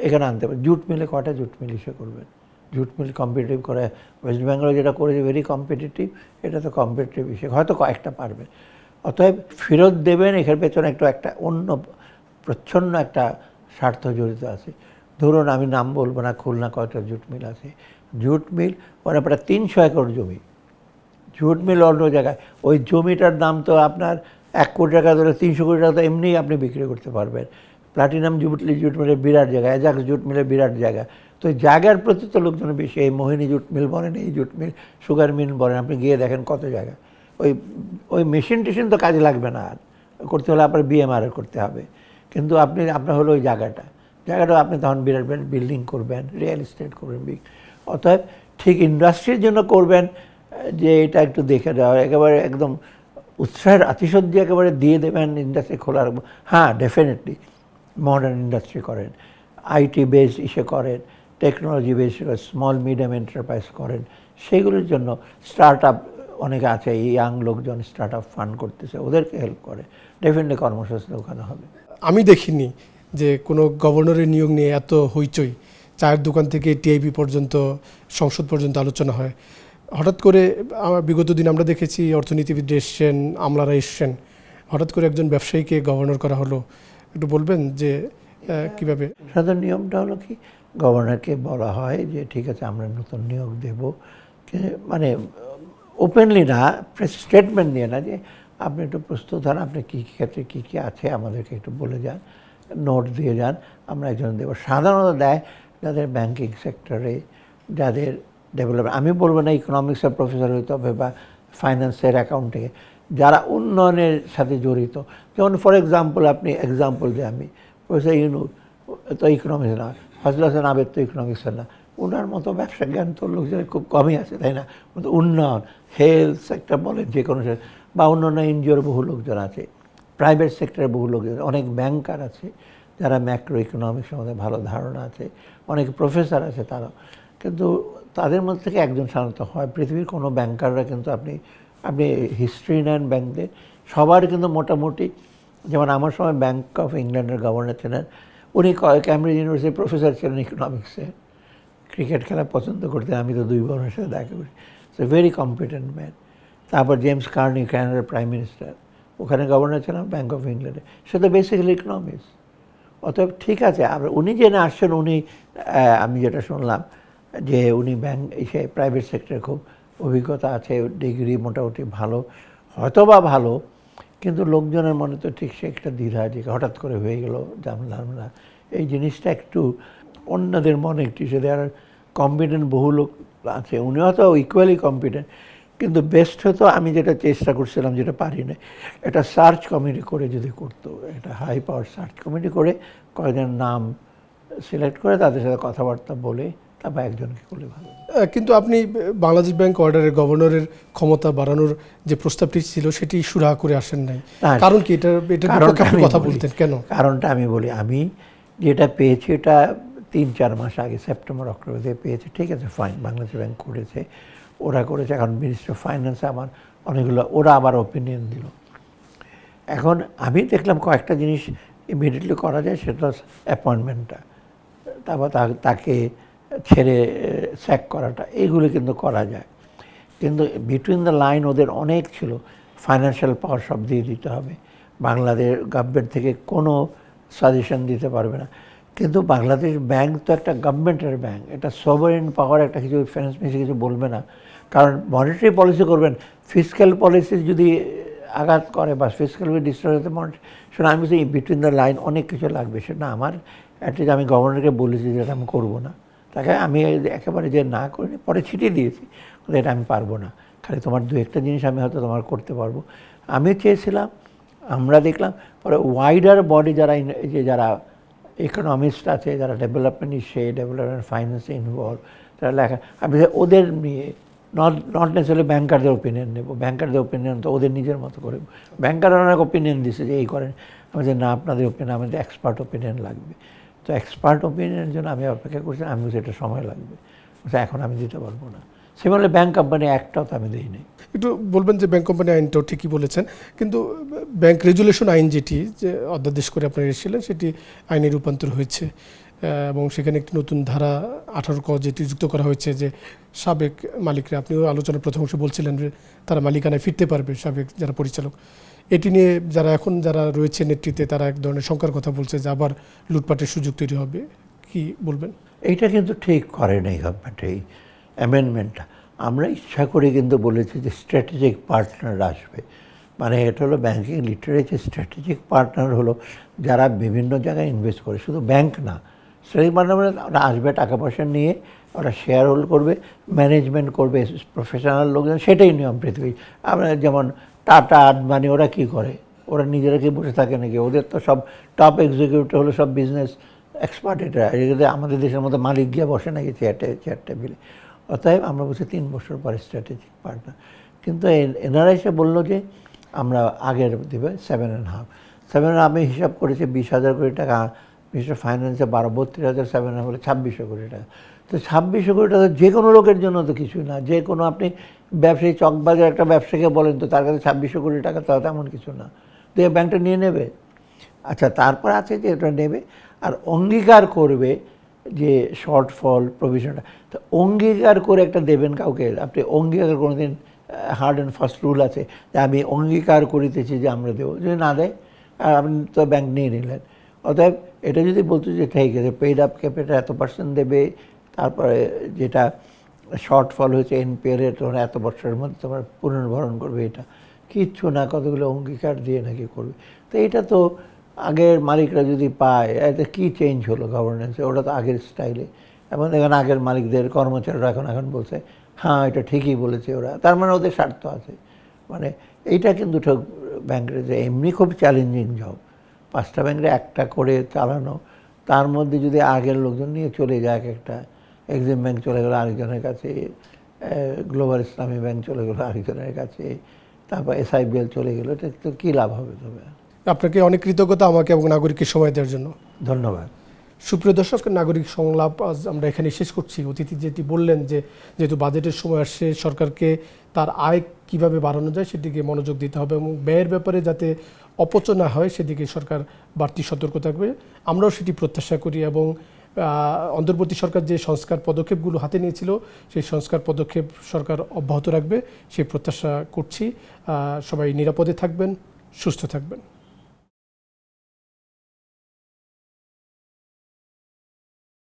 এখানে আনতে হবে। জুট মিলে কটা জুট মিল ইসে করবেন? জুট মিল কম্পিটিটিভ করে, ওয়েস্ট বেঙ্গলে যেটা করেছে ভেরি কম্পিটিটিভ, এটা তো কম্পিটিটিভ ইসে হয়তো কয়েকটা পারবে। অতএব ফেরত দেবেন, এখানে পেছনে একটা অন্য প্রচ্ছন্ন একটা স্বার্থ জড়িত আছে। ধরুন আমি নাম বলবো না, খুলনা কয়টা জুট মিল আছে। জুট মিল ওরা প্রায় 300 একর জমি, জুট মিল অন্য জায়গায়। ওই জমিটার দাম তো আপনার 1 কোটি টাকা ধরে 300 কোটি টাকা তো এমনিই আপনি বিক্রি করতে পারবেন। প্লাটিনাম জুট মিলের বিরাট জায়গা, অ্যাজাক্স জুট মিলের বিরাট জায়গা। তো জায়গার প্রতি তো লোকজন বেশি। এই মোহিনী জুট মিল বলেন, এই জুট মিল, সুগার মিল বলেন, আপনি গিয়ে দেখেন কত জায়গা। ওই মেশিন টেশিন তো কাজে লাগবে না, আর করতে হলে আপনার বিএমআর করতে হবে। কিন্তু আপনার হলো ওই জায়গাটা আপনি তখন বিরাট বিরাট বিল্ডিং করবেন, রিয়েল এস্টেট করবেন। অতএব ঠিক ইন্ডাস্ট্রির জন্য করবেন যে এটা একটু দেখে দেওয়া, একেবারে একদম উৎসাহের আতিশয্য একেবারে দিয়ে দেবেন ইন্ডাস্ট্রি খোলার। হ্যাঁ, ডেফিনেটলি মডার্ন ইন্ডাস্ট্রি করেন, আইটি বেস ইসে করেন, technology base small medium enterprise করেন। সেইগুলোর জন্য স্টার্ট আপ অনেকে আছে, ইয়াং লোকজন স্টার্ট আপ ফান্ড করতেছে, ওদেরকে হেল্প করে। ডেফিনেটলি কর্মসংস্থান ওখানে হবে।
আমি দেখিনি যে কোনো গভর্নরের নিয়োগ নিয়ে এত হইচই, চায়ের দোকান থেকে টিআইবি পর্যন্ত, সংসদ পর্যন্ত আলোচনা হয়। হঠাৎ করে বিগত দিন আমরা দেখেছি অর্থনীতিবিদ এসছেন, আমলারা এসছেন, হঠাৎ করে একজন ব্যবসায়ীকে গভর্নর করা হলো। একটু বলবেন যে কীভাবে?
সাধারণ নিয়মটা হলো কি, গভর্নরকে বলা হয় যে ঠিক আছে আমরা নতুন নিয়োগ দেব, মানে ওপেনলি না, স্টেটমেন্ট দিয়ে না, যে আপনি একটু প্রস্তুত হন, আপনি কী ক্ষেত্রে কী কী আছে আমাদেরকে একটু বলে যান, নোট দিয়ে যান, আমরা একজন দেব। সাধারণত দেয় যাদের ব্যাংকিং সেক্টরে, যাদের ডেভেলপমেন্ট, আমি বলবো না ইকোনমিক্সের প্রফেসর হইতে হবে বা ফাইন্যান্সের অ্যাকাউন্টিংয়ে, যারা উন্নয়নের সাথে জড়িত। যেমন ফর এক্সাম্পল, আপনি এক্সাম্পল যে আমি প্রফেসর ইউনুস তো ইকোনমিক্স না, ফজল হাসান আবেদ তো ইকোনমিক্সের না, ওনার মতো ব্যবসা জ্ঞান তো লোকজনের খুব কমই আছে, তাই না? উন্নয়ন, হেলথ সেক্টর বলেন, যে কোনো বা অন্যান্য এনজিওর বহু লোকজন আছে, প্রাইভেট সেক্টরের বহু লোকজন, অনেক ব্যাংকার আছে যারা ম্যাক্রো ইকোনমিক্স সম্বন্ধে ভালো ধারণা আছে, অনেক প্রফেসর আছে তারা। কিন্তু তাদের মধ্যে থেকে একজন সাধারণত হয়। পৃথিবীর কোনো ব্যাংকাররা কিন্তু আপনি হিস্ট্রি নেন ব্যাংকদের, সবার কিন্তু মোটামুটি, যেমন আমার সময় ব্যাংক অফ ইংল্যান্ডের গভর্নর ছিলেন, উনি ক্যামব্রিজ ইউনিভার্সিটির প্রফেসর ছিলেন ইকোনমিক্সে, ক্রিকেট খেলা পছন্দ করতেন, আমি তো 2 বছরের সাথে দেখা করি। So very competent man. তারপর জেমস কার্নি, কানাডার প্রাইম মিনিস্টার, ওখানে গভর্নর ছিলাম ব্যাংক অফ ইংল্যান্ডে, সে তো বেসিক্যালি ইকোনমিক্স। অতএব ঠিক আছে, উনি জেনে আসছেন, উনি আমি যেটা শুনলাম যে উনি প্রাইভেট সেক্টরে খুব অভিজ্ঞতা আছে, ডিগ্রি মোটামুটি ভালো, হয়তো বা ভালো, কিন্তু লোকজনের মনে তো ঠিক সে একটা দ্বিধা, যে হঠাৎ করে হয়ে গেল জানলাম। এই জিনিসটা একটু অন্যদের মনে একটু দেওয়ার। কম্পিটেন্ট বহু লোক আছে, উনি হয়তো ইকুয়ালি কম্পিটেন্ট, কিন্তু বেস্ট হতো, আমি যেটা চেষ্টা করছিলাম, যেটা পারি না, একটা সার্চ কমিটি করে যদি করতো, একটা হাই পাওয়ার সার্চ কমিটি করে কয়েকজন নাম সিলেক্ট করে তাদের সাথে কথাবার্তা বলে তারপর একজনকে করলে ভালো।
কিন্তু আপনি বাংলাদেশ ব্যাংক অর্ডারের গভর্নরের ক্ষমতা বাড়ানোর যে প্রস্তাবটি ছিল সেটি সুরাহা করে আসেন নাই, কারণ কি? এটার কথা বলতেন কেন?
কারণটা আমি বলি, আমি যেটা পেয়েছি এটা 3-4 মাস আগে, সেপ্টেম্বর অক্টোবর দিয়ে পেয়েছি। ঠিক আছে, ফাইন, বাংলাদেশ ব্যাংক করেছে, ওরা করেছে। এখন মিনিস্টার অফ ফাইন্যান্সে আমার অনেকগুলো, ওরা আবার ওপিনিয়ন দিল। এখন আমি দেখলাম কয়েকটা জিনিস ইমিডিয়েটলি করা যায়, সেটা অ্যাপয়েন্টমেন্টটা, তারপর তাকে ছেড়ে স্যাক করাটা, এইগুলো কিন্তু করা যায়। কিন্তু বিটুইন দ্য লাইন ওদের অনেক ছিল, ফাইন্যান্সিয়াল পাওয়ার সব দিয়ে দিতে হবে, বাংলাদেশ গভর্নমেন্ট থেকে কোনো সাজেশন দিতে পারবে না। কিন্তু বাংলাদেশ ব্যাংক তো একটা গভর্নমেন্টের ব্যাংক, এটা সভারেন পাওয়ার, একটা কিছু ফাইন্যান্স মিনিস্টার কিছু বলবে না, কারণ মনিটারি পলিসি করবেন, ফিসক্যাল পলিসি যদি আঘাত করে বা ফিসক্যাল ডিস্টার্ব হতে শোনা, আমি বলছি বিটুইন দ্য লাইন অনেক কিছু লাগবে। সেটা আমার অ্যাটলিস্ট আমি গভর্নরকে বলেছি যে এটা আমি করবো না, তাকে আমি একেবারে যে না করিনি, পরে ছিটিয়ে দিয়েছি, এটা আমি পারবো না, খালি তোমার 2-1টা জিনিস আমি হয়তো তোমার করতে পারবো। আমি চেয়েছিলাম, আমরা দেখলাম পরে ওয়াইডার বডি যারা ইকোনমিস্ট আছে যারা ডেভেলপমেন্ট ইস্যে ডেভেলপমেন্ট ফাইন্যান্সে ইনভলভ, তারা লেখা, আমি ওদের নিয়ে নট নেসেসারি ব্যাংকারদের ওপিনিয়ন নেব। ব্যাংকারদের ওপিনিয়ন তো ওদের নিজের মতো করে, ব্যাংকাররা অনেক ওপিনিয়ন দিচ্ছে যে এই করেন, আমি যে না, আপনাদের ওপিনিয়ন, আমাদের এক্সপার্ট ওপিনিয়ন লাগবে। তো এক্সপার্ট ওপিনিয়নের জন্য আমি অপেক্ষা করছি, আমি বলছি এটা সময় লাগবে, এখন আমি দিতে পারবো না। সিমিলারলি ব্যাংক কোম্পানি একটাও তো আমি দিই নাই।
একটু বলবেন যে ব্যাংক কোম্পানি আইনটাও ঠিকই বলেছেন, কিন্তু ব্যাংক রেজুলেশন আইন যেটি যে অধ্যাদেশ করে আপনারা এসেছিলেন সেটি আইনে রূপান্তর হয়েছে এবং সেখানে একটি নতুন ধারা 18 ক যেটি যুক্ত করা হয়েছে যে সাবেক মালিকরা, আপনিও আলোচনার প্রথম অংশে বলছিলেন যে তারা মালিকানায় ফিরতে পারবে, সাবেক যারা পরিচালক। এটি নিয়ে যারা রয়েছে নেতৃত্বে তারা এক ধরনের শঙ্কার কথা বলছে যে আবার লুটপাটের সুযোগ তৈরি হবে, কি বলবেন?
এইটা কিন্তু ঠিক করে নাই গভর্নমেন্ট, এই অ্যামেন্ডমেন্টটা। আমরা ইচ্ছা করে কিন্তু বলেছি যে স্ট্র্যাটেজিক পার্টনার আসবে, মানে এটা হলো ব্যাংকিং লিটারেচার। স্ট্র্যাটেজিক পার্টনার হলো যারা বিভিন্ন জায়গায় ইনভেস্ট করে, শুধু ব্যাংক না। স্ট্র্যাটেজিক পার্টনার মানে ওরা আসবে, টাকা পয়সা নিয়ে ওরা শেয়ার হোল্ড করবে, ম্যানেজমেন্ট করবে, প্রফেশনাল লোকজন, সেটাই নিয়ম পৃথিবী। আমরা যেমন টাটা, আদবানি, ওরা কী করে? ওরা নিজেরা কি বসে থাকে নাকি? ওদের তো সব টপ এক্সিকিউটিভ হলো সব বিজনেস এক্সপার্ট। এটা আমাদের দেশের মতো মালিক গিয়ে বসে নাকি চেয়ার টেবিলে? অতএব আমরা বলছি 3 বছর পরে স্ট্র্যাটেজিক পার্টনার। কিন্তু এনারা এসে বললো যে আমরা আগের দেবে 7.5 আমি হিসাব করেছি 20,000 কোটি টাকা, মিনিস্টার ফাইন্যান্সে 32,000, 7.5 হলে 2,600 কোটি টাকা। তো 2,600 কোটি টাকা যে কোনো লোকের জন্য তো কিছুই না। যে কোনো আপনি ব্যবসায়ী, চকবাজার একটা ব্যবসাকে বলেন তো তার কাছে 2,600 কোটি টাকা তো তেমন কিছু না, তো এই ব্যাংকটা নিয়ে নেবে। আচ্ছা, তারপর আছে যে এটা নেবে আর অঙ্গীকার করবে যে শর্টফল প্রভিশনটা। তো অঙ্গীকার করে একটা দেবেন কাউকে, আপনি অঙ্গীকার কোনো দিন হার্ড অ্যান্ড ফাস্ট রুল আছে যে আমি অঙ্গীকার করিতেছি যে আমরা দেবো, যদি না দেয় আপনি তো ব্যাংক নিয়ে নিলেন। অতএব এটা যদি বলতো যে ঠিক আছে পেইড আপ ক্যাপিটাল এত% দেবে, তারপরে যেটা শর্টফল হয়েছে এনপিএর তোমরা এত বছরের মধ্যে তোমরা পুনর্ভরণ করবে, এটা কিচ্ছু না, কতগুলো অঙ্গীকার দিয়ে নাকি করবে। তো এটা তো আগের মালিকরা যদি পায়, এতে কী চেঞ্জ হলো গভর্নেন্সে? ওটা তো আগের স্টাইলে। এবং দেখেন আগের মালিকদের কর্মচারীরা এখন বলছে হ্যাঁ এটা ঠিকই বলেছে ওরা, তার মানে ওদের স্বার্থ আছে। মানে এইটা কিন্তু ঠিক ব্যাংকের যে এমনি খুব চ্যালেঞ্জিং জব, 5টা ব্যাংকে একটা করে চালানো, তার মধ্যে যদি আগের লোকজন নিয়ে চলে যায়, একটা এক্সিম ব্যাংক চলে গেলো আরেকজনের কাছে, গ্লোবাল ইসলামী ব্যাংক চলে গেলো আরেকজনের কাছে, তারপর SIBL চলে গেলো, এটা তো কী লাভ হবে? তবে
আপনাকে অনেক কৃতজ্ঞতা আমাকে এবং নাগরিককে সময় দেওয়ার জন্য।
ধন্যবাদ।
সুপ্রিয় দর্শক, নাগরিক সংলাপ আজ আমরা এখানে শেষ করছি। অতিথি যেটি বললেন যে যেহেতু বাজেটের সময় আসছে, সরকারকে তার আয় কিভাবে বাড়ানো যায় সেদিকে মনোযোগ দিতে হবে এবং ব্যয়ের ব্যাপারে যাতে অপচয় না হয় সেদিকে সরকার বাড়তি সতর্ক থাকবে, আমরাও সেটি প্রত্যাশা করি। এবং অন্তর্বর্তী সরকার যে সংস্কার পদক্ষেপগুলো হাতে নিয়েছিল সেই সংস্কার পদক্ষেপ সরকার অব্যাহত রাখবে সেই প্রত্যাশা করছি। সবাই নিরাপদে থাকবেন, সুস্থ থাকবেন।